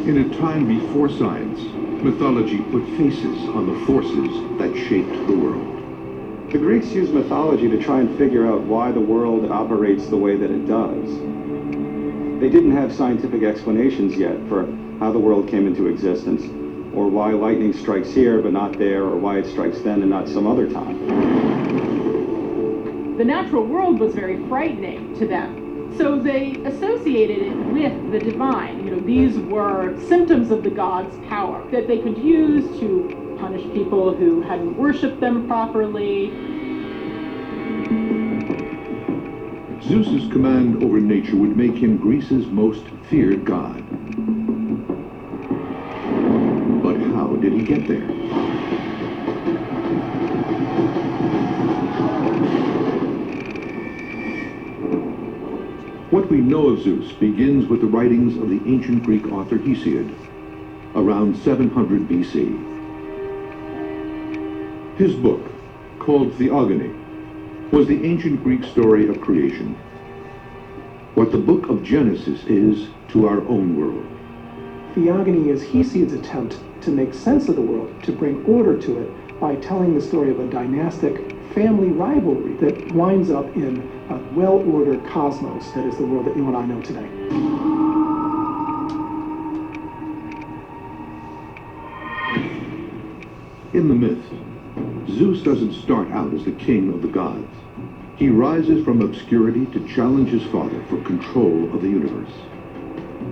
In a time before science, mythology put faces on the forces that shaped the world. The Greeks used mythology to try and figure out why the world operates the way that it does. They didn't have scientific explanations yet for how the world came into existence, or why lightning strikes here but not there, or why it strikes then and not some other time. The natural world was very frightening to them, so they associated it with the divine. These were symptoms of the gods' power that they could use to punish people who hadn't worshipped them properly. Zeus's command over nature would make him Greece's most feared god. But how did he get there? What we know of Zeus begins with the writings of the ancient Greek author Hesiod, around 700 BC. His book, called Theogony, was the ancient Greek story of creation. What the book of Genesis is to our own world. Theogony is Hesiod's attempt to make sense of the world, to bring order to it by telling the story of a dynastic family rivalry that winds up in a well-ordered cosmos that is the world that you and I know today. In the myth, Zeus doesn't start out as the king of the gods. He rises from obscurity to challenge his father for control of the universe.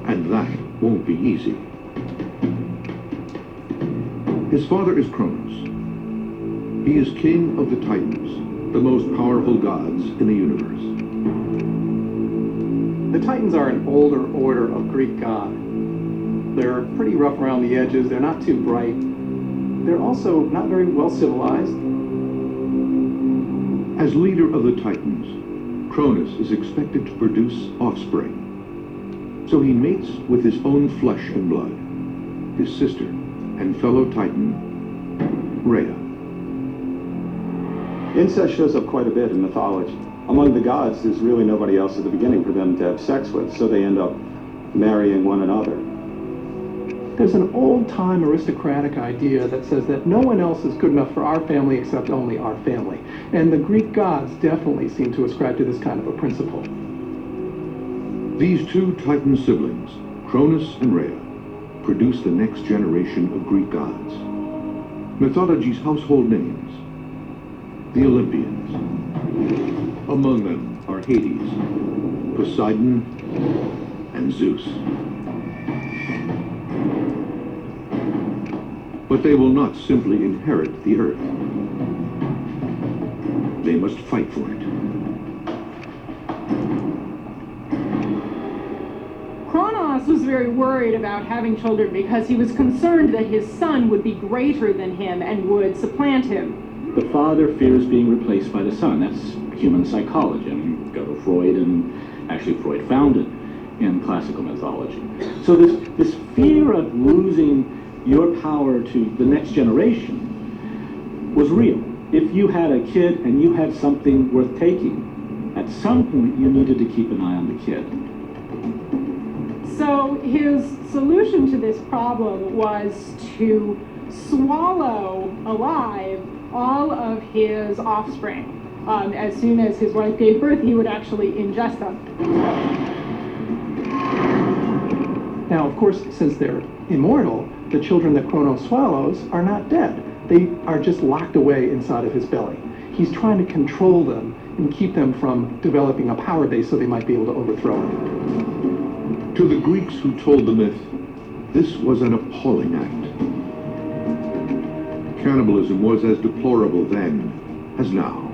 And that won't be easy. His father is Kronos. He is king of the Titans, the most powerful gods in the universe. The Titans are an older order of Greek god. They're pretty rough around the edges. They're not too bright. They're also not very well civilized. As leader of the Titans, Cronus is expected to produce offspring. So he mates with his own flesh and blood, his sister and fellow Titan, Rhea. Incest shows up quite a bit in mythology. Among the gods, there's really nobody else at the beginning for them to have sex with, so they end up marrying one another. There's an old-time aristocratic idea that says that no one else is good enough for our family except only our family. And the Greek gods definitely seem to ascribe to this kind of a principle. These two Titan siblings, Cronus and Rhea, produce the next generation of Greek gods. Mythology's household names, the Olympians. Among them are Hades, Poseidon, and Zeus. But they will not simply inherit the earth. They must fight for it. Kronos Kronos was very worried about having children because he was concerned that his son would be greater than him and would supplant him. The father fears being replaced by the son. That's human psychology. I mean, you go to Freud, and actually Freud found it in classical mythology. So this fear of losing your power to the next generation was real. If you had a kid and you had something worth taking, at some point you needed to keep an eye on the kid. So his solution to this problem was to swallow alive all of his offspring. As soon as his wife gave birth, he would actually ingest them. Now, of course, since they're immortal, the children that Kronos swallows are not dead. They are just locked away inside of his belly. He's trying to control them and keep them from developing a power base so they might be able to overthrow him. To the Greeks who told the myth, this was an appalling act. Cannibalism was as deplorable then as now.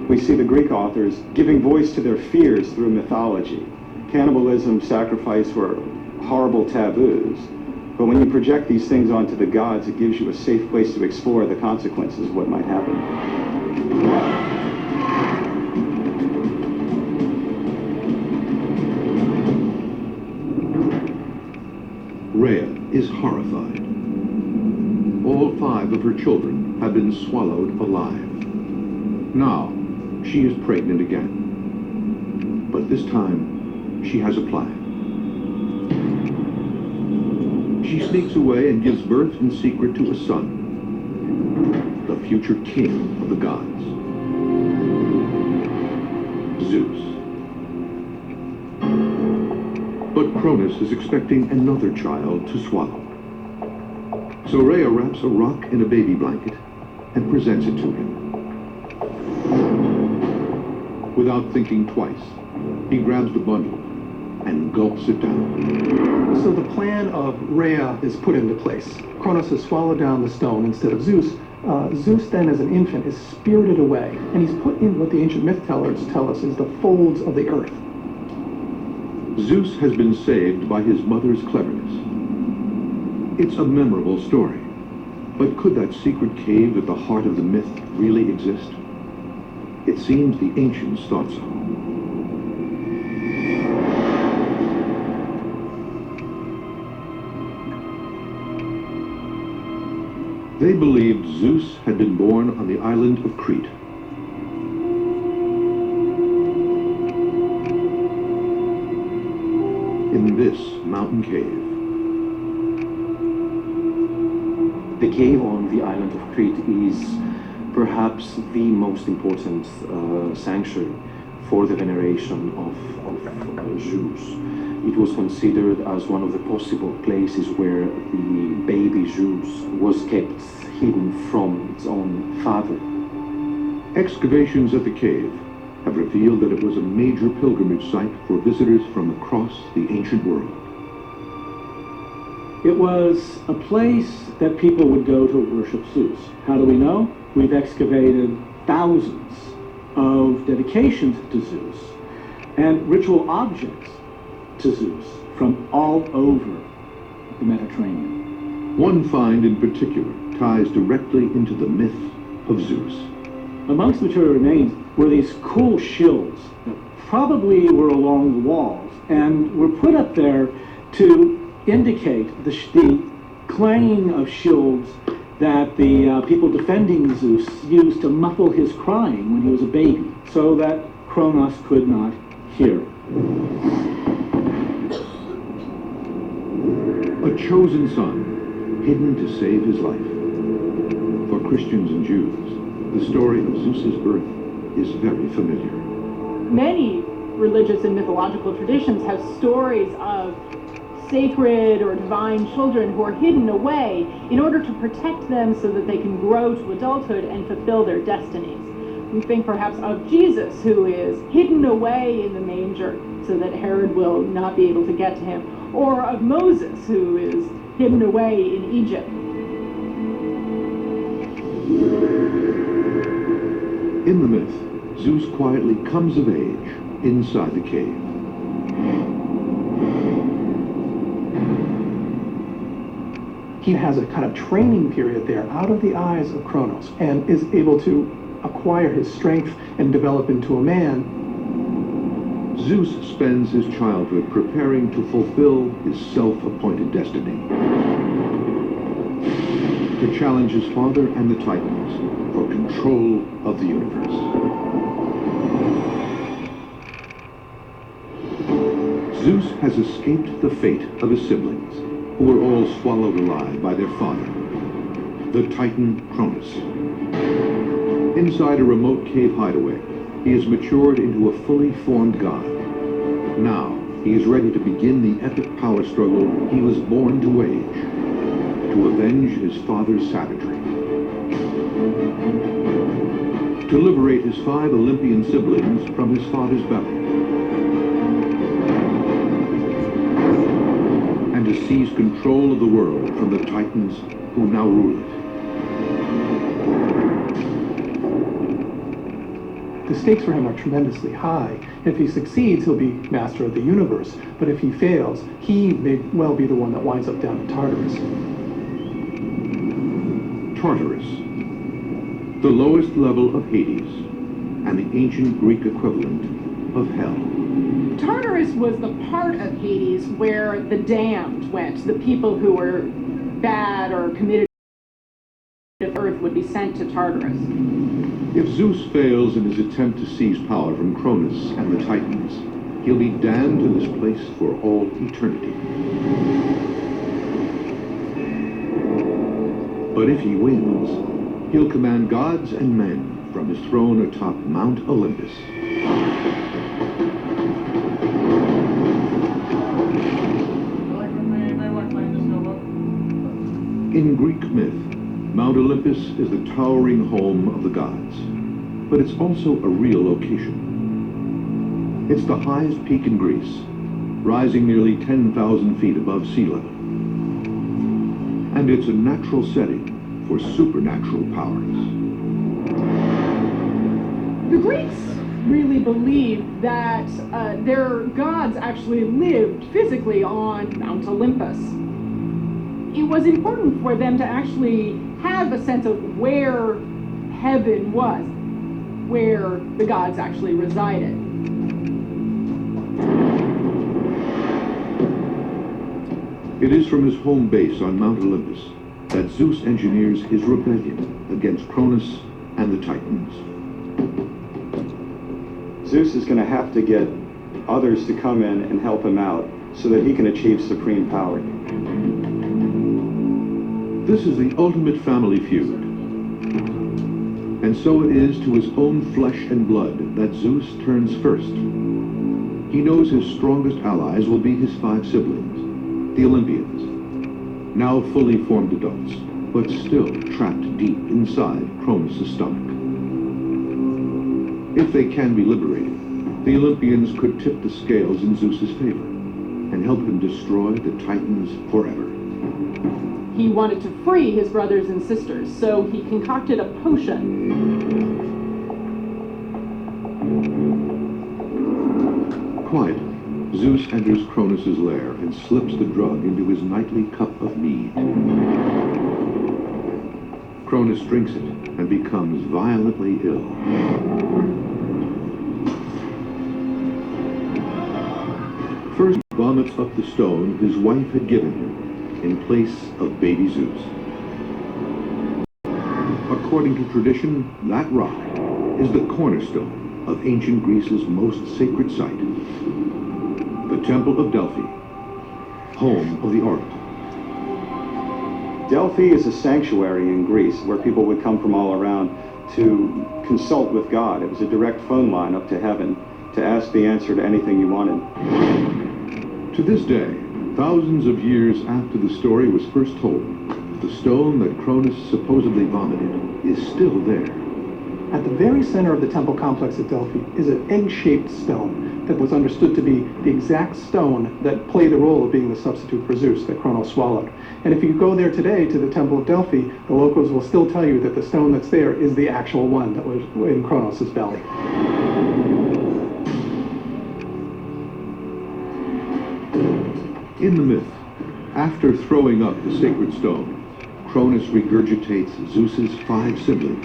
We see the Greek authors giving voice to their fears through mythology. Cannibalism, sacrifice were horrible taboos. But when you project these things onto the gods, it gives you a safe place to explore the consequences of what might happen. Rhea is horrified. All 5 of her children have been swallowed alive. Now, she is pregnant again. But this time, she has a plan. She sneaks away and gives birth in secret to a son, the future king of the gods, Zeus. But Cronus is expecting another child to swallow. So Rhea wraps a rock in a baby blanket and presents it to him. Without thinking twice, he grabs the bundle and gulps it down. So the plan of Rhea is put into place. Kronos has swallowed down the stone instead of Zeus. Zeus then, as an infant, is spirited away, and he's put in what the ancient myth tellers tell us is the folds of the earth. Zeus has been saved by his mother's cleverness. It's a memorable story, but could that secret cave at the heart of the myth really exist? It seems the ancients thought so. They believed Zeus had been born on the island of Crete. In this mountain cave. The cave on the island of Crete is perhaps the most important sanctuary for the veneration of Zeus. It was considered as one of the possible places where the baby Zeus was kept hidden from its own father. Excavations at the cave have revealed that it was a major pilgrimage site for visitors from across the ancient world. It was a place that people would go to worship Zeus. How do we know? We've excavated thousands of dedications to Zeus and ritual objects to Zeus from all over the Mediterranean. One find in particular ties directly into the myth of Zeus. Amongst the material remains were these cool shields that probably were along the walls and were put up there to indicate the clanging of shields that the people defending Zeus used to muffle his crying when he was a baby, so that Kronos could not hear. A chosen son, hidden to save his life. For Christians and Jews, the story of Zeus's birth is very familiar. Many religious and mythological traditions have stories of sacred or divine children who are hidden away in order to protect them so that they can grow to adulthood and fulfill their destinies. We think perhaps of Jesus, who is hidden away in the manger so that Herod will not be able to get to him, or of Moses, who is hidden away in Egypt. In the myth, Zeus quietly comes of age inside the cave. He has a kind of training period there out of the eyes of Kronos and is able to acquire his strength and develop into a man. Zeus spends his childhood preparing to fulfill his self-appointed destiny. To challenge his father and the Titans for control of the universe. Zeus has escaped the fate of his siblings, who were all swallowed alive by their father, the Titan Cronus. Inside a remote cave hideaway, he has matured into a fully formed god. Now, he is ready to begin the epic power struggle he was born to wage, to avenge his father's savagery. To liberate his 5 Olympian siblings from his father's belly. And to seize control of the world from the Titans who now rule it. The stakes for him are tremendously high. If he succeeds, he'll be master of the universe. But if he fails, he may well be the one that winds up down in Tartarus. Tartarus, the lowest level of Hades, and the ancient Greek equivalent of hell. Tartarus was the part of Hades where the damned went, the people who were bad or committed of Earth would be sent to Tartarus. If Zeus fails in his attempt to seize power from Cronus and the Titans, he'll be damned to this place for all eternity. But if he wins, he'll command gods and men from his throne atop Mount Olympus. In Greek myth, Mount Olympus is the towering home of the gods, but it's also a real location. It's the highest peak in Greece, rising nearly 10,000 feet above sea level. And it's a natural setting for supernatural powers. The Greeks really believed that their gods actually lived physically on Mount Olympus. It was important for them to actually have a sense of where heaven was, where the gods actually resided. It is from his home base on Mount Olympus that Zeus engineers his rebellion against Cronus and the Titans. Zeus is going to have to get others to come in and help him out so that he can achieve supreme power. This is the ultimate family feud. And so it is to his own flesh and blood that Zeus turns first. He knows his strongest allies will be his 5 siblings, the Olympians, now fully formed adults, but still trapped deep inside Cronus' stomach. If they can be liberated, the Olympians could tip the scales in Zeus' favor and help him destroy the Titans forever. He wanted to free his brothers and sisters, so he concocted a potion. Quiet, Zeus enters Cronus' lair and slips the drug into his nightly cup of mead. Cronus drinks it and becomes violently ill. First, he vomits up the stone his wife had given him in place of baby Zeus. According to tradition, that rock is the cornerstone of ancient Greece's most sacred site, the Temple of Delphi, home of the Oracle. Delphi is a sanctuary in Greece where people would come from all around to consult with God. It was a direct phone line up to heaven to ask the answer to anything you wanted. To this day, thousands of years after the story was first told, the stone that Cronus supposedly vomited is still there. At the very center of the temple complex at Delphi is an egg-shaped stone that was understood to be the exact stone that played the role of being the substitute for Zeus that Kronos swallowed. And if you go there today to the Temple of Delphi, the locals will still tell you that the stone that's there is the actual one that was in Kronos' belly. In the myth, After throwing up the sacred stone, Cronus regurgitates Zeus's 5 siblings.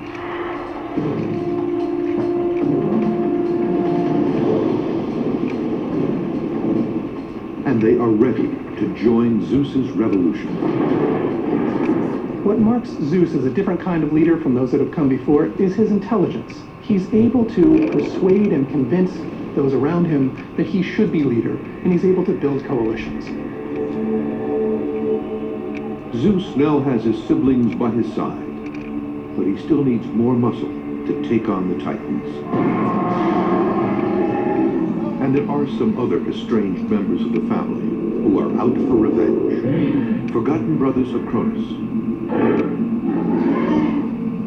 And they are ready to join Zeus's revolution. What marks Zeus as a different kind of leader from those that have come before is his intelligence. He's able to persuade and convince those around him that he should be leader, and he's able to build coalitions. Zeus now has his siblings by his side, but he still needs more muscle to take on the Titans. And there are some other estranged members of the family who are out for revenge. Forgotten brothers of Cronus.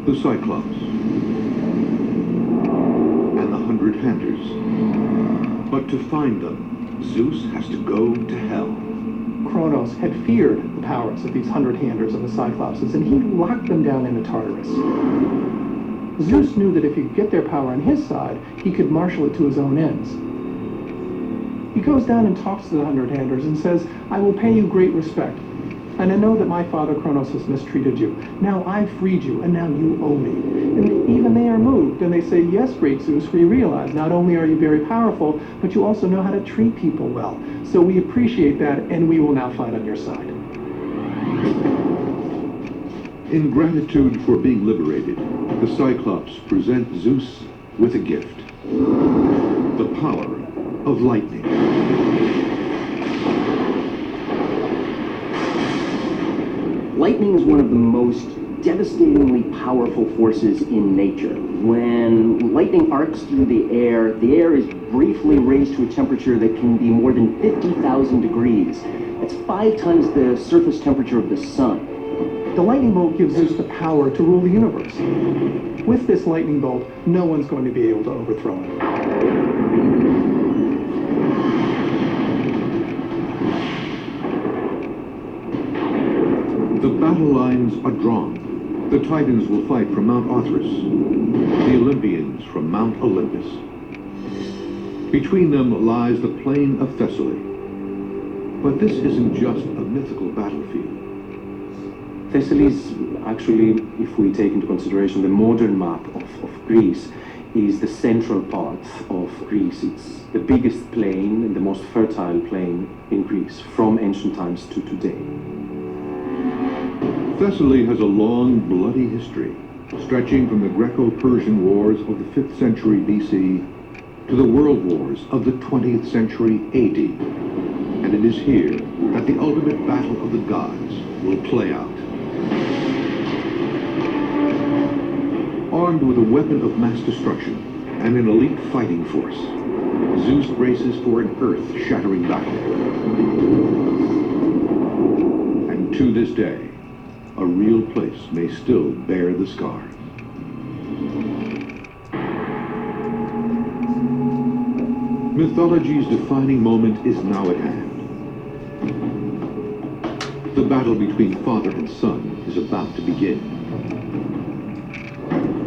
The Cyclops. And the 100-handers. But to find them, Zeus has to go to hell. Kronos had feared the powers of these 100-handers of the Cyclopses, and he locked them down into Tartarus. Zeus knew that if he could get their power on his side, he could marshal it to his own ends. He goes down and talks to the 100-handers and says, "I will pay you great respect, and I know that my father Kronos has mistreated you. Now I've freed you, and now you owe me." And even they are moved, and they say, "Yes, great Zeus, we realize not only are you very powerful, but you also know how to treat people well. So we appreciate that, and we will now fight on your side." In gratitude for being liberated, the Cyclops present Zeus with a gift. The power of lightning. Lightning is one of the most devastatingly powerful forces in nature. When lightning arcs through the air is briefly raised to a temperature that can be more than 50,000 degrees. That's 5 times the surface temperature of the sun. The lightning bolt gives Zeus the power to rule the universe. With this lightning bolt, no one's going to be able to overthrow it. The battle lines are drawn. The Titans will fight from Mount Othrys, the Olympians from Mount Olympus. Between them lies the plain of Thessaly. But this isn't just a mythical battlefield. Thessaly is actually, if we take into consideration the modern map of Greece, is the central part of Greece. It's the biggest plain and the most fertile plain in Greece from ancient times to today. Thessaly has a long, bloody history, stretching from the Greco-Persian wars of the 5th century BC to the world wars of the 20th century AD. And it is here that the ultimate battle of the gods will play out. Armed with a weapon of mass destruction and an elite fighting force, Zeus braces for an earth-shattering battle. And to this day, a real place may still bear the scars. Mythology's defining moment is now at hand. The battle between father and son is about to begin.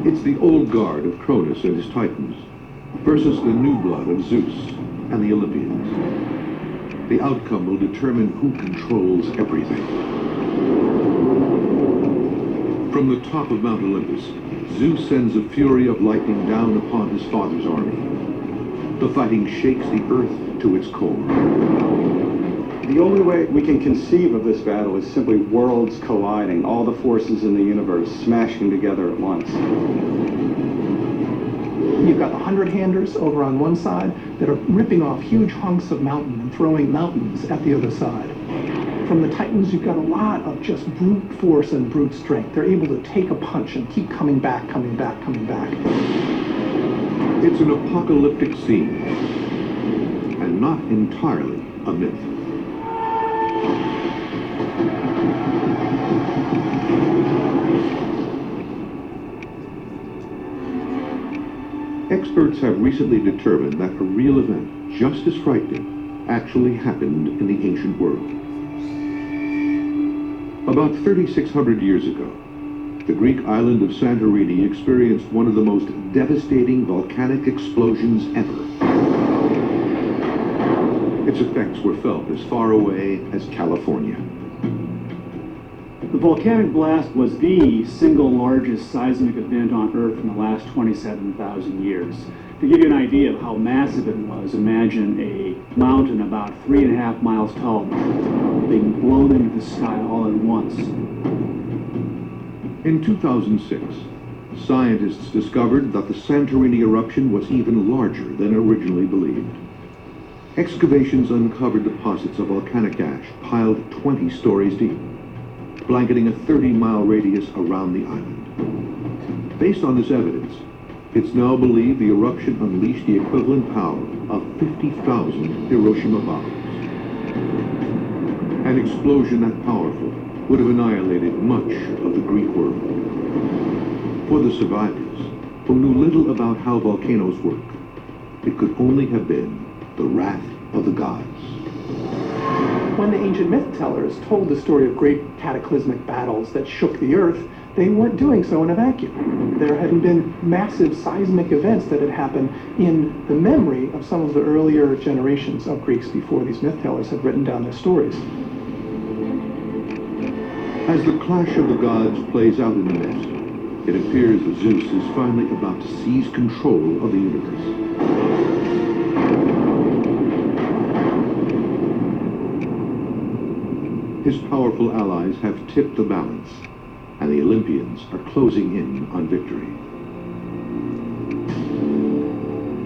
It's the old guard of Cronus and his Titans versus the new blood of Zeus and the Olympians. The outcome will determine who controls everything. From the top of Mount Olympus, Zeus sends a fury of lightning down upon his father's army. The fighting shakes the earth to its core. The only way we can conceive of this battle is simply worlds colliding, all the forces in the universe smashing together at once. You've got the 100-handers over on one side that are ripping off huge hunks of mountain and throwing mountains at the other side. From the Titans, you've got a lot of just brute force and brute strength. They're able to take a punch and keep coming back, coming back, coming back. It's an apocalyptic scene, and not entirely a myth. Experts have recently determined that a real event, just as frightening, actually happened in the ancient world. About 3,600 years ago, the Greek island of Santorini experienced one of the most devastating volcanic explosions ever. Its effects were felt as far away as California. The volcanic blast was the single largest seismic event on Earth in the last 27,000 years. To give you an idea of how massive it was, imagine a mountain about 3.5 miles tall being blown into the sky all at once. In 2006, scientists discovered that the Santorini eruption was even larger than originally believed. Excavations uncovered deposits of volcanic ash piled 20 stories deep, blanketing a 30-mile radius around the island. Based on this evidence, it's now believed the eruption unleashed the equivalent power of 50,000 Hiroshima bombs. An explosion that powerful would have annihilated much of the Greek world. For the survivors, who knew little about how volcanoes work, it could only have been the wrath of the gods. When the ancient myth tellers told the story of great cataclysmic battles that shook the earth, they weren't doing so in a vacuum. There hadn't been massive seismic events that had happened in the memory of some of the earlier generations of Greeks before these myth tellers had written down their stories. As the clash of the gods plays out in the mist, it appears that Zeus is finally about to seize control of the universe. His powerful allies have tipped the balance, and the Olympians are closing in on victory.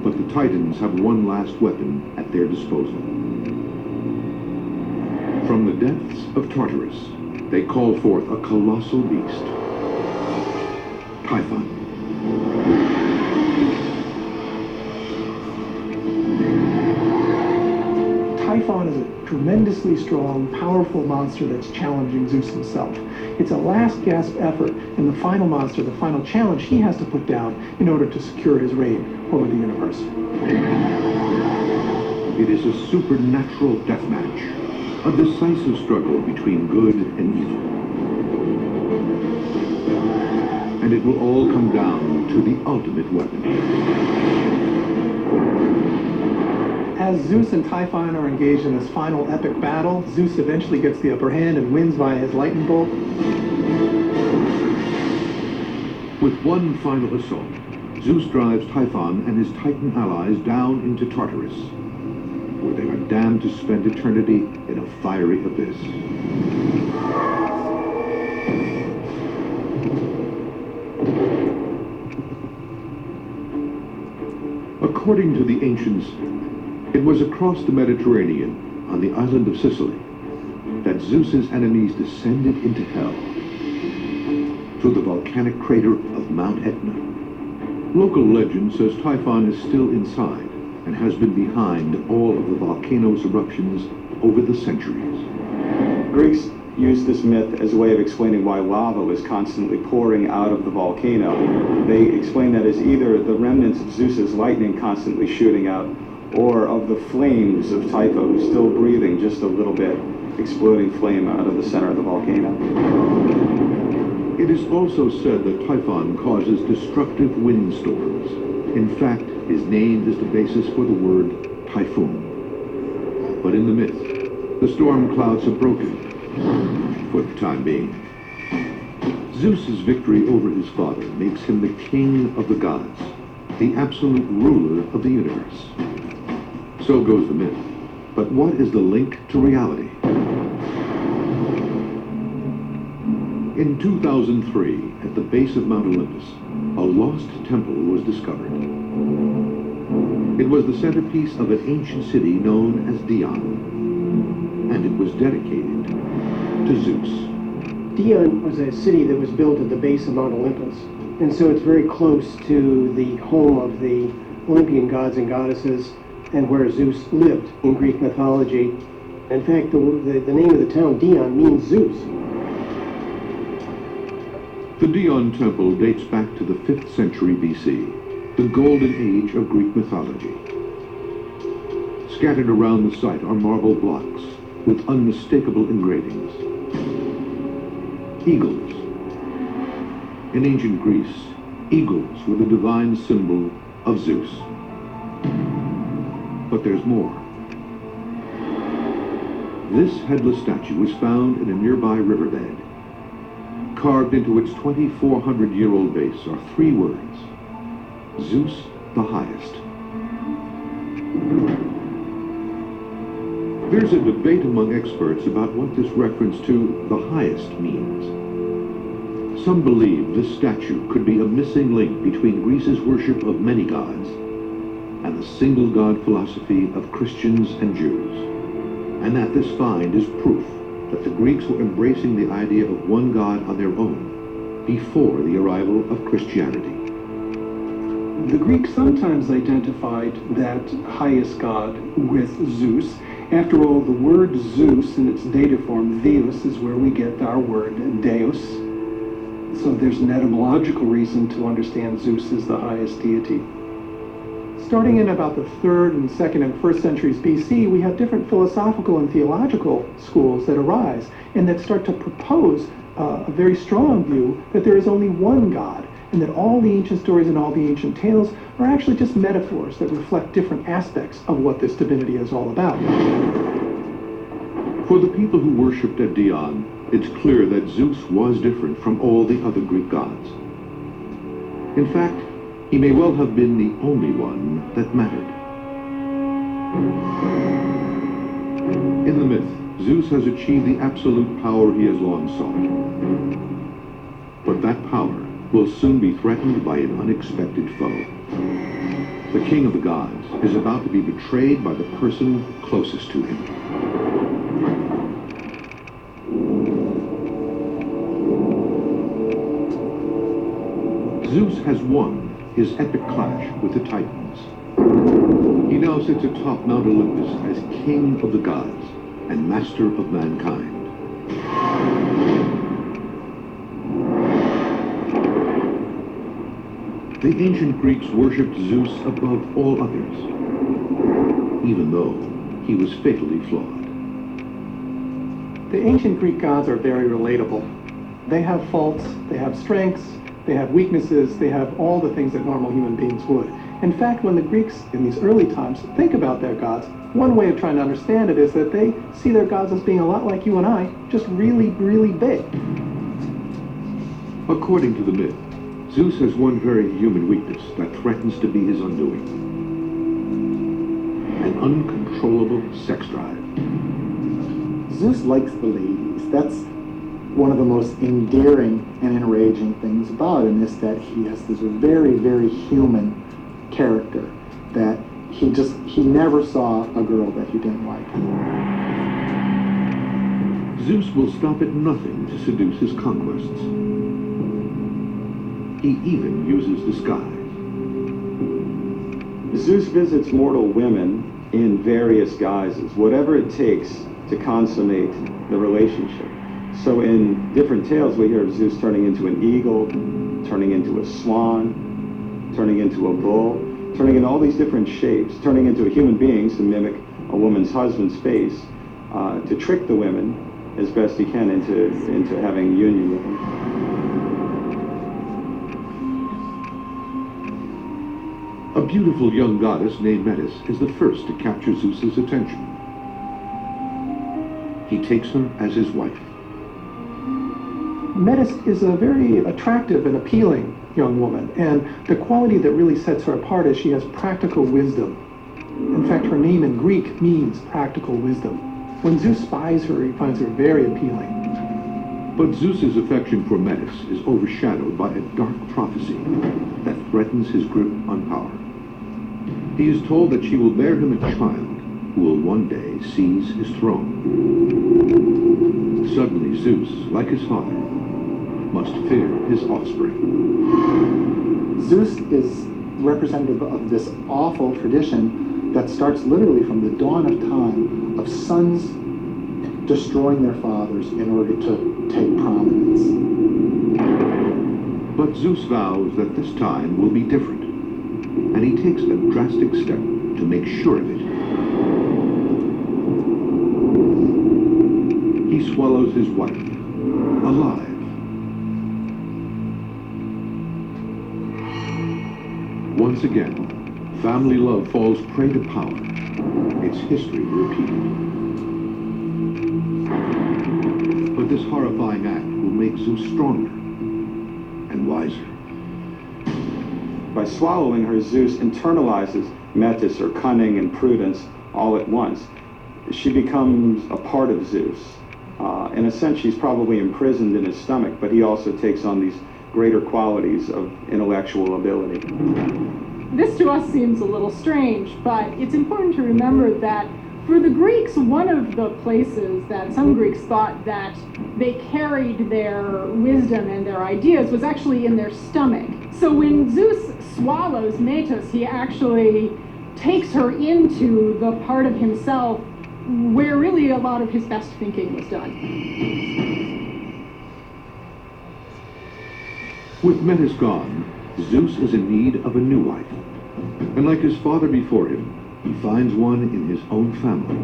But the Titans have one last weapon at their disposal. From the depths of Tartarus, they call forth a colossal beast, Typhon. Typhon is a tremendously strong, powerful monster that's challenging Zeus himself. It's a last gasp effort, and the final monster, the final challenge he has to put down in order to secure his reign over the universe. It is a supernatural deathmatch, a decisive struggle between good and evil. And it will all come down to the ultimate weapon. As Zeus and Typhon are engaged in this final epic battle, Zeus eventually gets the upper hand and wins via his lightning bolt. With one final assault, Zeus drives Typhon and his Titan allies down into Tartarus, where they are damned to spend eternity in a fiery abyss. According to the ancients, it was across the Mediterranean, on the island of Sicily, that Zeus's enemies descended into hell, through the volcanic crater of Mount Etna. Local legend says Typhon is still inside and has been behind all of the volcano's eruptions over the centuries. Greeks used this myth as a way of explaining why lava was constantly pouring out of the volcano. They explained that as either the remnants of Zeus's lightning constantly shooting out, or of the flames of Typho still breathing just a little bit, exploding flame out of the center of the volcano. It is also said that Typhon causes destructive windstorms. In fact, his name is the basis for the word typhoon. But in the myth, the storm clouds have broken, for the time being. Zeus's victory over his father makes him the king of the gods, the absolute ruler of the universe. So goes the myth. But what is the link to reality? In 2003, at the base of Mount Olympus, a lost temple was discovered. It was the centerpiece of an ancient city known as Dion, and it was dedicated to Zeus. Dion was a city that was built at the base of Mount Olympus, and so it's very close to the home of the Olympian gods and goddesses, and where Zeus lived in Greek mythology. In fact, the name of the town, Dion, means Zeus. The Dion temple dates back to the 5th century BC, the golden age of Greek mythology. Scattered around the site are marble blocks with unmistakable engravings. Eagles. In ancient Greece, eagles were the divine symbol of Zeus. But there's more. This headless statue was found in a nearby riverbed, Carved into its 2,400-year-old base are three words: Zeus the highest. There's a debate among experts about what this reference to the highest means. Some believe this statue could be a missing link between Greece's worship of many gods and the single god philosophy of Christians and Jews, and that this find is proof that the Greeks were embracing the idea of one god on their own before the arrival of Christianity. The Greeks sometimes identified that highest god with Zeus. After all, the word Zeus in its dative form, Theos, is where we get our word Deus. So there's an etymological reason to understand Zeus as the highest deity. Starting in about the 3rd and 2nd and 1st centuries BC, we have different philosophical and theological schools that arise and that start to propose a very strong view that there is only one God, and that all the ancient stories and all the ancient tales are actually just metaphors that reflect different aspects of what this divinity is all about. For the people who worshipped at Dion, it's clear that Zeus was different from all the other Greek gods. In fact, he may well have been the only one that mattered. In the myth, Zeus has achieved the absolute power he has long sought. But that power will soon be threatened by an unexpected foe. The king of the gods is about to be betrayed by the person closest to him. Zeus has won his epic clash with the Titans. He now sits atop Mount Olympus as king of the gods and master of mankind. The ancient Greeks worshipped Zeus above all others, even though he was fatally flawed. The ancient Greek gods are very relatable. They have faults, they have strengths, they have weaknesses, they have all the things that normal human beings would. In fact, when the Greeks in these early times think about their gods, one way of trying to understand it is that they see their gods as being a lot like you and I, just really, really big. According to the myth, Zeus has one very human weakness that threatens to be his undoing: an uncontrollable sex drive. Zeus likes the ladies. That's one of the most endearing and enraging things about him, is that he has this very, very human character, that he never saw a girl that he didn't like. Zeus will stop at nothing to seduce his conquests. He even uses disguise. Zeus visits mortal women in various guises, whatever it takes to consummate the relationship. So in different tales we hear of Zeus turning into an eagle, turning into a swan, turning into a bull, turning in all these different shapes, turning into human beings to mimic a woman's husband's face, to trick the women as best he can into having union with them. A beautiful young goddess named Metis is the first to capture Zeus's attention. He takes her as his wife. Metis is a very attractive and appealing young woman, and the quality that really sets her apart is she has practical wisdom. In fact, her name in Greek means practical wisdom. When Zeus spies her, he finds her very appealing. But Zeus's affection for Metis is overshadowed by a dark prophecy that threatens his grip on power. He is told that she will bear him a child who will one day seize his throne. Suddenly Zeus, like his father, must fear his offspring. Zeus is representative of this awful tradition that starts literally from the dawn of time, of sons destroying their fathers in order to take prominence. But Zeus vows that this time will be different, and he takes a drastic step to make sure of it. He swallows his wife, alive. Once again, family love falls prey to power. Its history repeated. But this horrifying act will make Zeus stronger and wiser. By swallowing her, Zeus internalizes metis, or cunning, and prudence all at once. She becomes a part of Zeus. In a sense, she's probably imprisoned in his stomach, but he also takes on these greater qualities of intellectual ability. This to us seems a little strange, but it's important to remember that for the Greeks, one of the places that some Greeks thought that they carried their wisdom and their ideas was actually in their stomach. So when Zeus swallows Metis, he actually takes her into the part of himself where really a lot of his best thinking was done. With Metis gone, Zeus is in need of a new wife. And like his father before him, he finds one in his own family.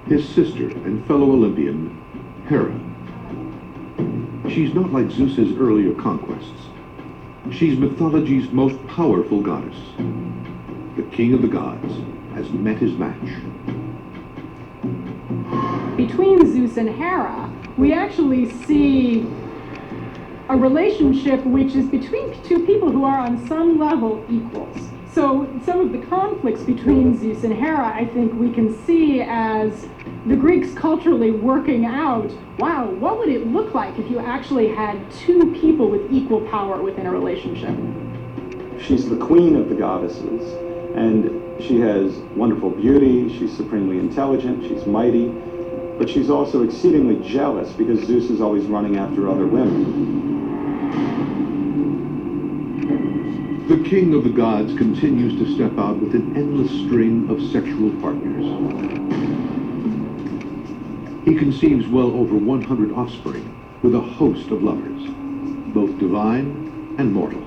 His sister and fellow Olympian, Hera. She's not like Zeus's earlier conquests. She's mythology's most powerful goddess. The king of the gods has met his match. Between Zeus and Hera, we actually see a relationship which is between two people who are on some level equals. So some of the conflicts between Zeus and Hera, I think we can see as the Greeks culturally working out, wow, what would it look like if you actually had two people with equal power within a relationship? She's the queen of the goddesses, and she has wonderful beauty, she's supremely intelligent, she's mighty, but she's also exceedingly jealous because Zeus is always running after other women. The king of the gods continues to step out with an endless string of sexual partners. He conceives well over 100 offspring with a host of lovers, both divine and mortal.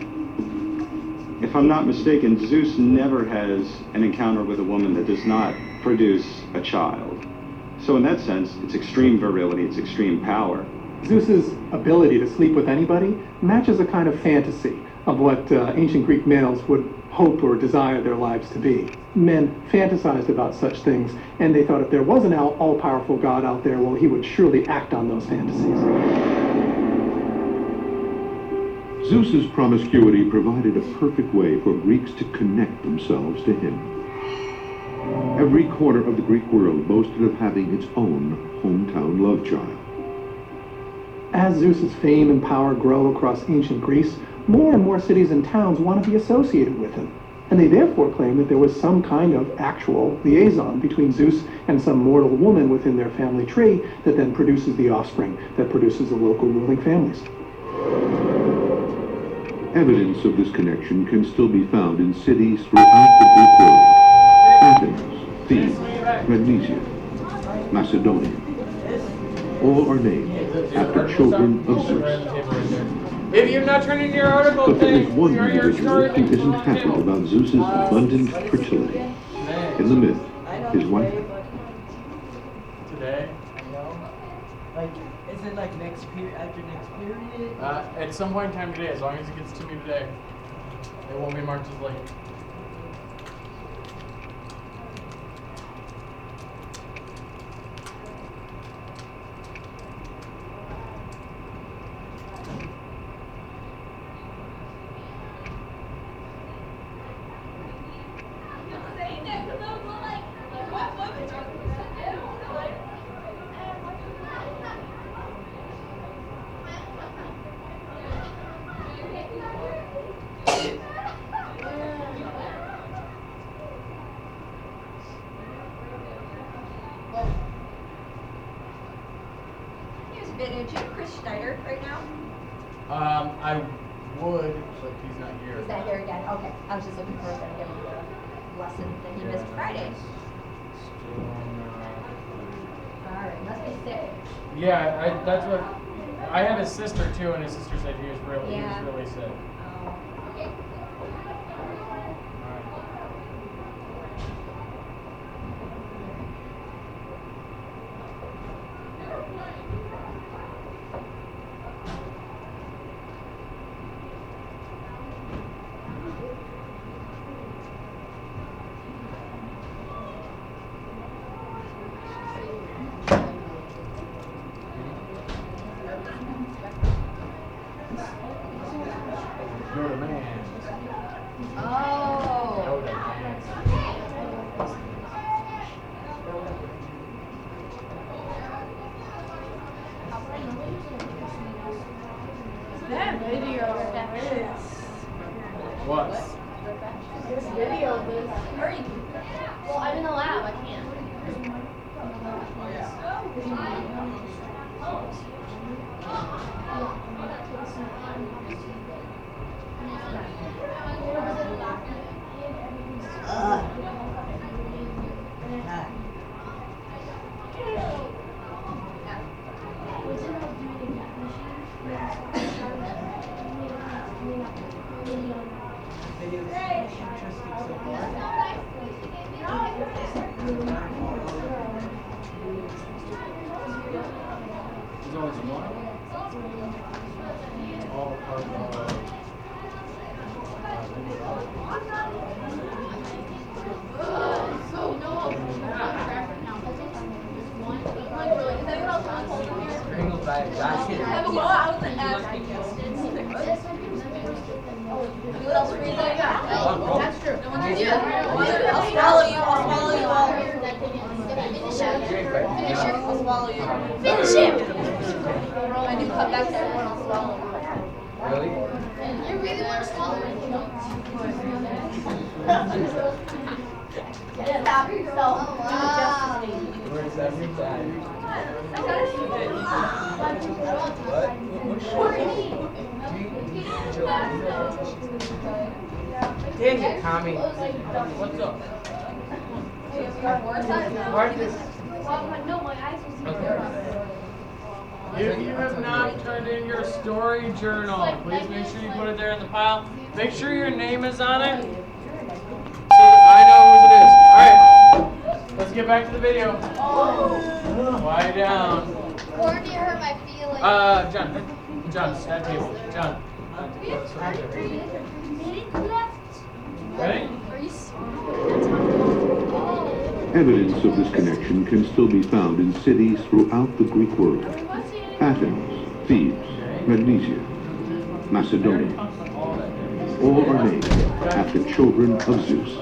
If I'm not mistaken, Zeus never has an encounter with a woman that does not produce a child. So in that sense, it's extreme virility, it's extreme power. Zeus's ability to sleep with anybody matches a kind of fantasy of what ancient Greek males would hope or desire their lives to be. Men fantasized about such things, and they thought if there was an all-powerful god out there, well, he would surely act on those fantasies. Zeus's promiscuity provided a perfect way for Greeks to connect themselves to him. Every corner of the Greek world boasted of having its own hometown love child. As Zeus's fame and power grow across ancient Greece, more and more cities and towns want to be associated with him. And they therefore claim that there was some kind of actual liaison between Zeus and some mortal woman within their family tree that then produces the offspring that produces the local ruling families. Evidence of this connection can still be found in cities throughout the Greek world. Athens, Thebes, Magnesia, Macedonia. All are named after children of Zeus. If you're not turning your article But there is thing, one you're individual who isn't happy about Zeus's abundant fertility. In the myth, his wife. Today? I know. Like, is it like next period, after next period? At some point in time today, as long as it gets to me today. It won't be marked as late. Bittner, do you have Chris Schneider right now? I would, but he's not here. He's not here again. Okay. I was just looking for him to give you a lesson that he missed Friday. Alright, must be sick. Yeah, that's what I have his sister too, and his sister said he was really sick. Okay. Just video this. Well, I'm in the lab. I can't. There's always one. All part of. Pringles by a basket. That's true. I'll swallow you. I'll swallow you all. Finish him. Finish him. I'll swallow you. Finish him. I do cut back to everyone. I'll swallow you. Really? You really want to swallow me? Stop yourself. Where's every time? Dang it, Tommy. What's up? Mark this. No, my eyes If you have not turned in your story journal, please make sure you put it there in the pile. Make sure your name is on it so that I know whose it is. Alright, let's get back to the video. Lie down. Courtney hurt my feelings. John, that table. John. Ready? Evidence of this connection can still be found in cities throughout the Greek world. Athens, Thebes, Magnesia, Macedonia. All are named after children of Zeus.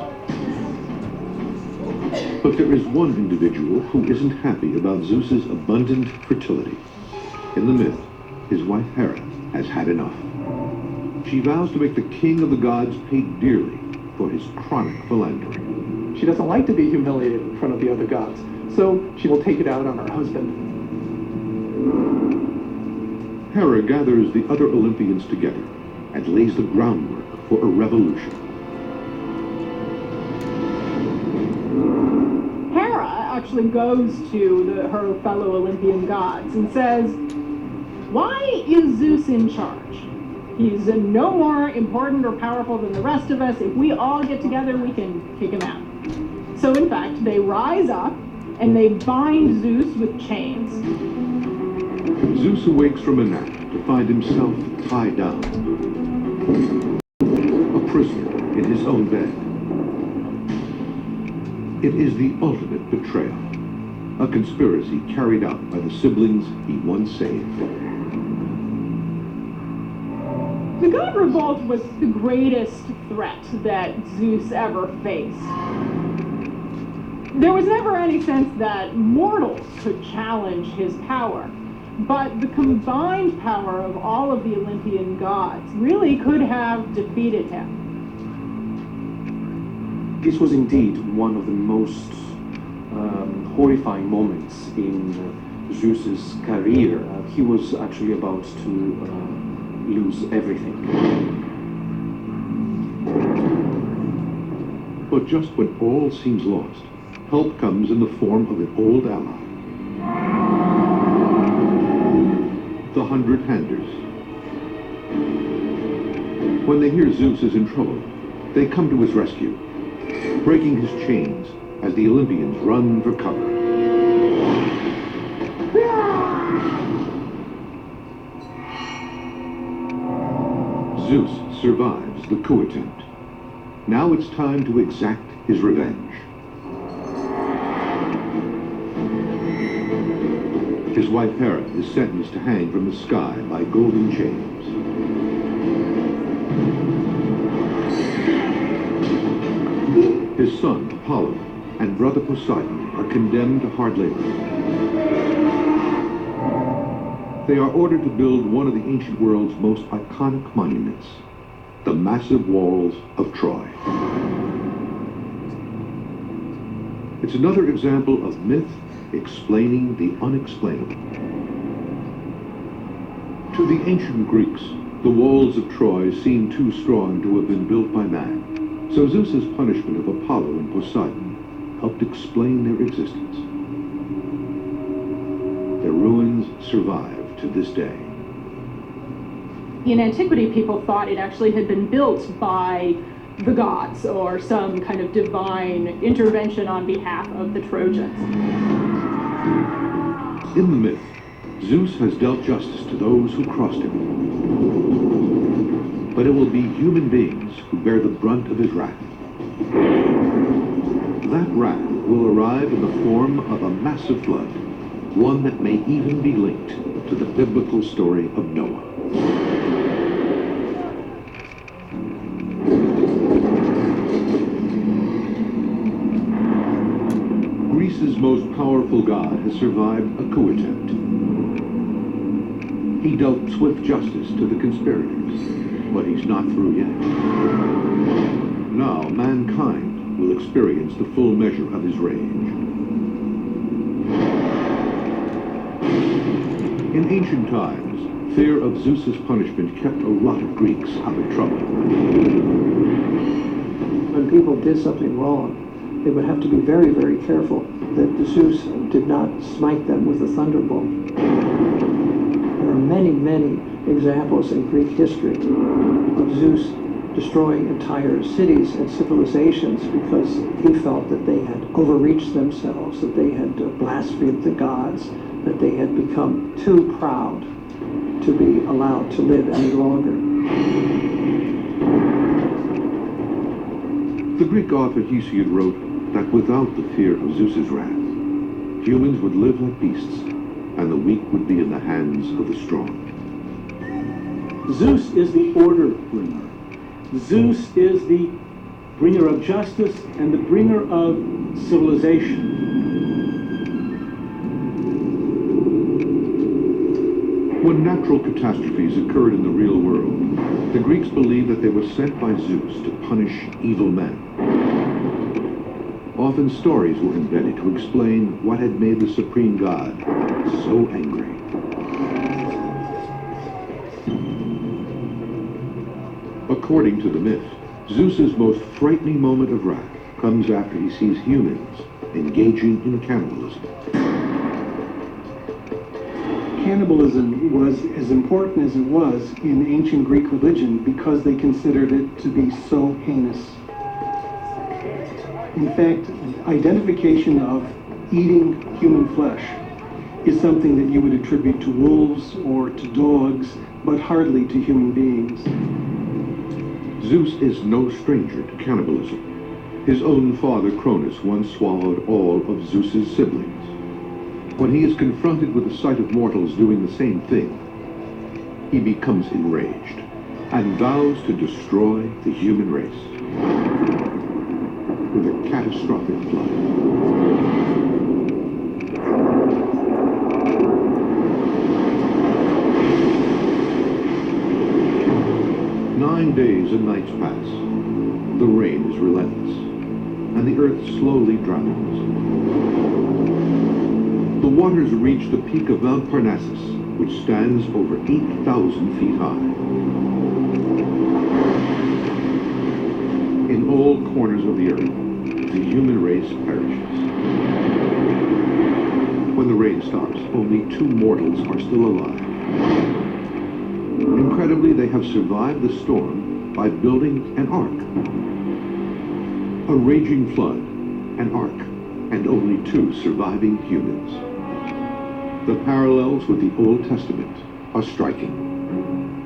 But there is one individual who isn't happy about Zeus's abundant fertility. In the myth, his wife Hera has had enough. She vows to make the king of the gods pay dearly for his chronic philandering. She doesn't like to be humiliated in front of the other gods, so she will take it out on her husband. Hera gathers the other Olympians together and lays the groundwork for a revolution. Hera actually goes to her fellow Olympian gods and says, "Why is Zeus in charge? He's no more important or powerful than the rest of us. If we all get together, we can kick him out." So in fact, they rise up and they bind Zeus with chains. Zeus awakes from a nap to find himself tied down, a prisoner in his own bed. It is the ultimate betrayal, a conspiracy carried out by the siblings he once saved. The god revolt was the greatest threat that Zeus ever faced. There was never any sense that mortals could challenge his power, but the combined power of all of the Olympian gods really could have defeated him. This was indeed one of the most horrifying moments in Zeus's career. He was actually about to lose everything. But just when all seems lost, help comes in the form of an old ally. The 100-handers. When they hear Zeus is in trouble, they come to his rescue, breaking his chains as the Olympians run for cover. Zeus survives the coup attempt. Now it's time to exact his revenge. His wife Hera is sentenced to hang from the sky by golden chains. His son Apollo and brother Poseidon are condemned to hard labor. They are ordered to build one of the ancient world's most iconic monuments, the massive walls of Troy. It's another example of myth explaining the unexplainable. To the ancient Greeks, the walls of Troy seemed too strong to have been built by man. So Zeus's punishment of Apollo and Poseidon helped explain their existence. Their ruins survive to this day. In antiquity, people thought it actually had been built by the gods or some kind of divine intervention on behalf of the Trojans. In the myth, Zeus has dealt justice to those who crossed him. But it will be human beings who bear the brunt of his wrath. That wrath will arrive in the form of a massive flood, one that may even be linked to the biblical story of Noah. Greece's most powerful god has survived a coup attempt. He dealt swift justice to the conspirators, but he's not through yet. Now mankind will experience the full measure of his rage. In ancient times, fear of Zeus's punishment kept a lot of Greeks out of trouble. When people did something wrong, they would have to be very, very careful that Zeus did not smite them with a thunderbolt. There are many, many examples in Greek history of Zeus destroying entire cities and civilizations because he felt that they had overreached themselves, that they had blasphemed the gods, that they had become too proud to be allowed to live any longer. The Greek author Hesiod wrote that without the fear of Zeus's wrath, humans would live like beasts, and the weak would be in the hands of the strong. Zeus is the order bringer. Zeus is the bringer of justice and the bringer of civilization. When natural catastrophes occurred in the real world, the Greeks believed that they were sent by Zeus to punish evil men. Often stories were invented to explain what had made the supreme god so angry. According to the myth, Zeus's most frightening moment of wrath comes after he sees humans engaging in cannibalism. Cannibalism was as important as it was in ancient Greek religion because they considered it to be so heinous. In fact, identification of eating human flesh is something that you would attribute to wolves or to dogs, but hardly to human beings. Zeus is no stranger to cannibalism. His own father Cronus once swallowed all of Zeus's siblings. When he is confronted with the sight of mortals doing the same thing, he becomes enraged and vows to destroy the human race with a catastrophic flood. Nine days and nights pass. The rain is relentless, and the earth slowly drowns. The waters reach the peak of Mount Parnassus, which stands over 8,000 feet high. In all corners of the earth, the human race perishes. When the rain stops, only 2 mortals are still alive. Incredibly, they have survived the storm by building an ark. A raging flood, an ark, and only 2 surviving humans. The parallels with the Old Testament are striking.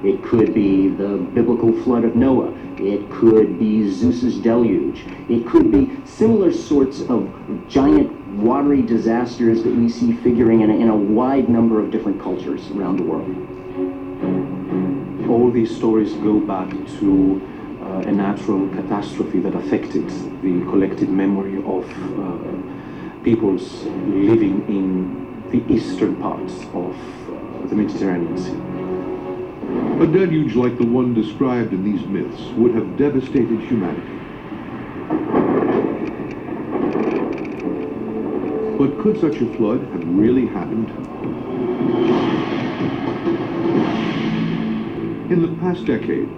It could be the biblical flood of Noah. It could be Zeus's deluge. It could be similar sorts of giant watery disasters that we see figuring in a wide number of different cultures around the world. All these stories go back to a natural catastrophe that affected the collective memory of peoples living in the eastern parts of the Mediterranean Sea. A deluge like the one described in these myths would have devastated humanity. But could such a flood have really happened? In the past decade,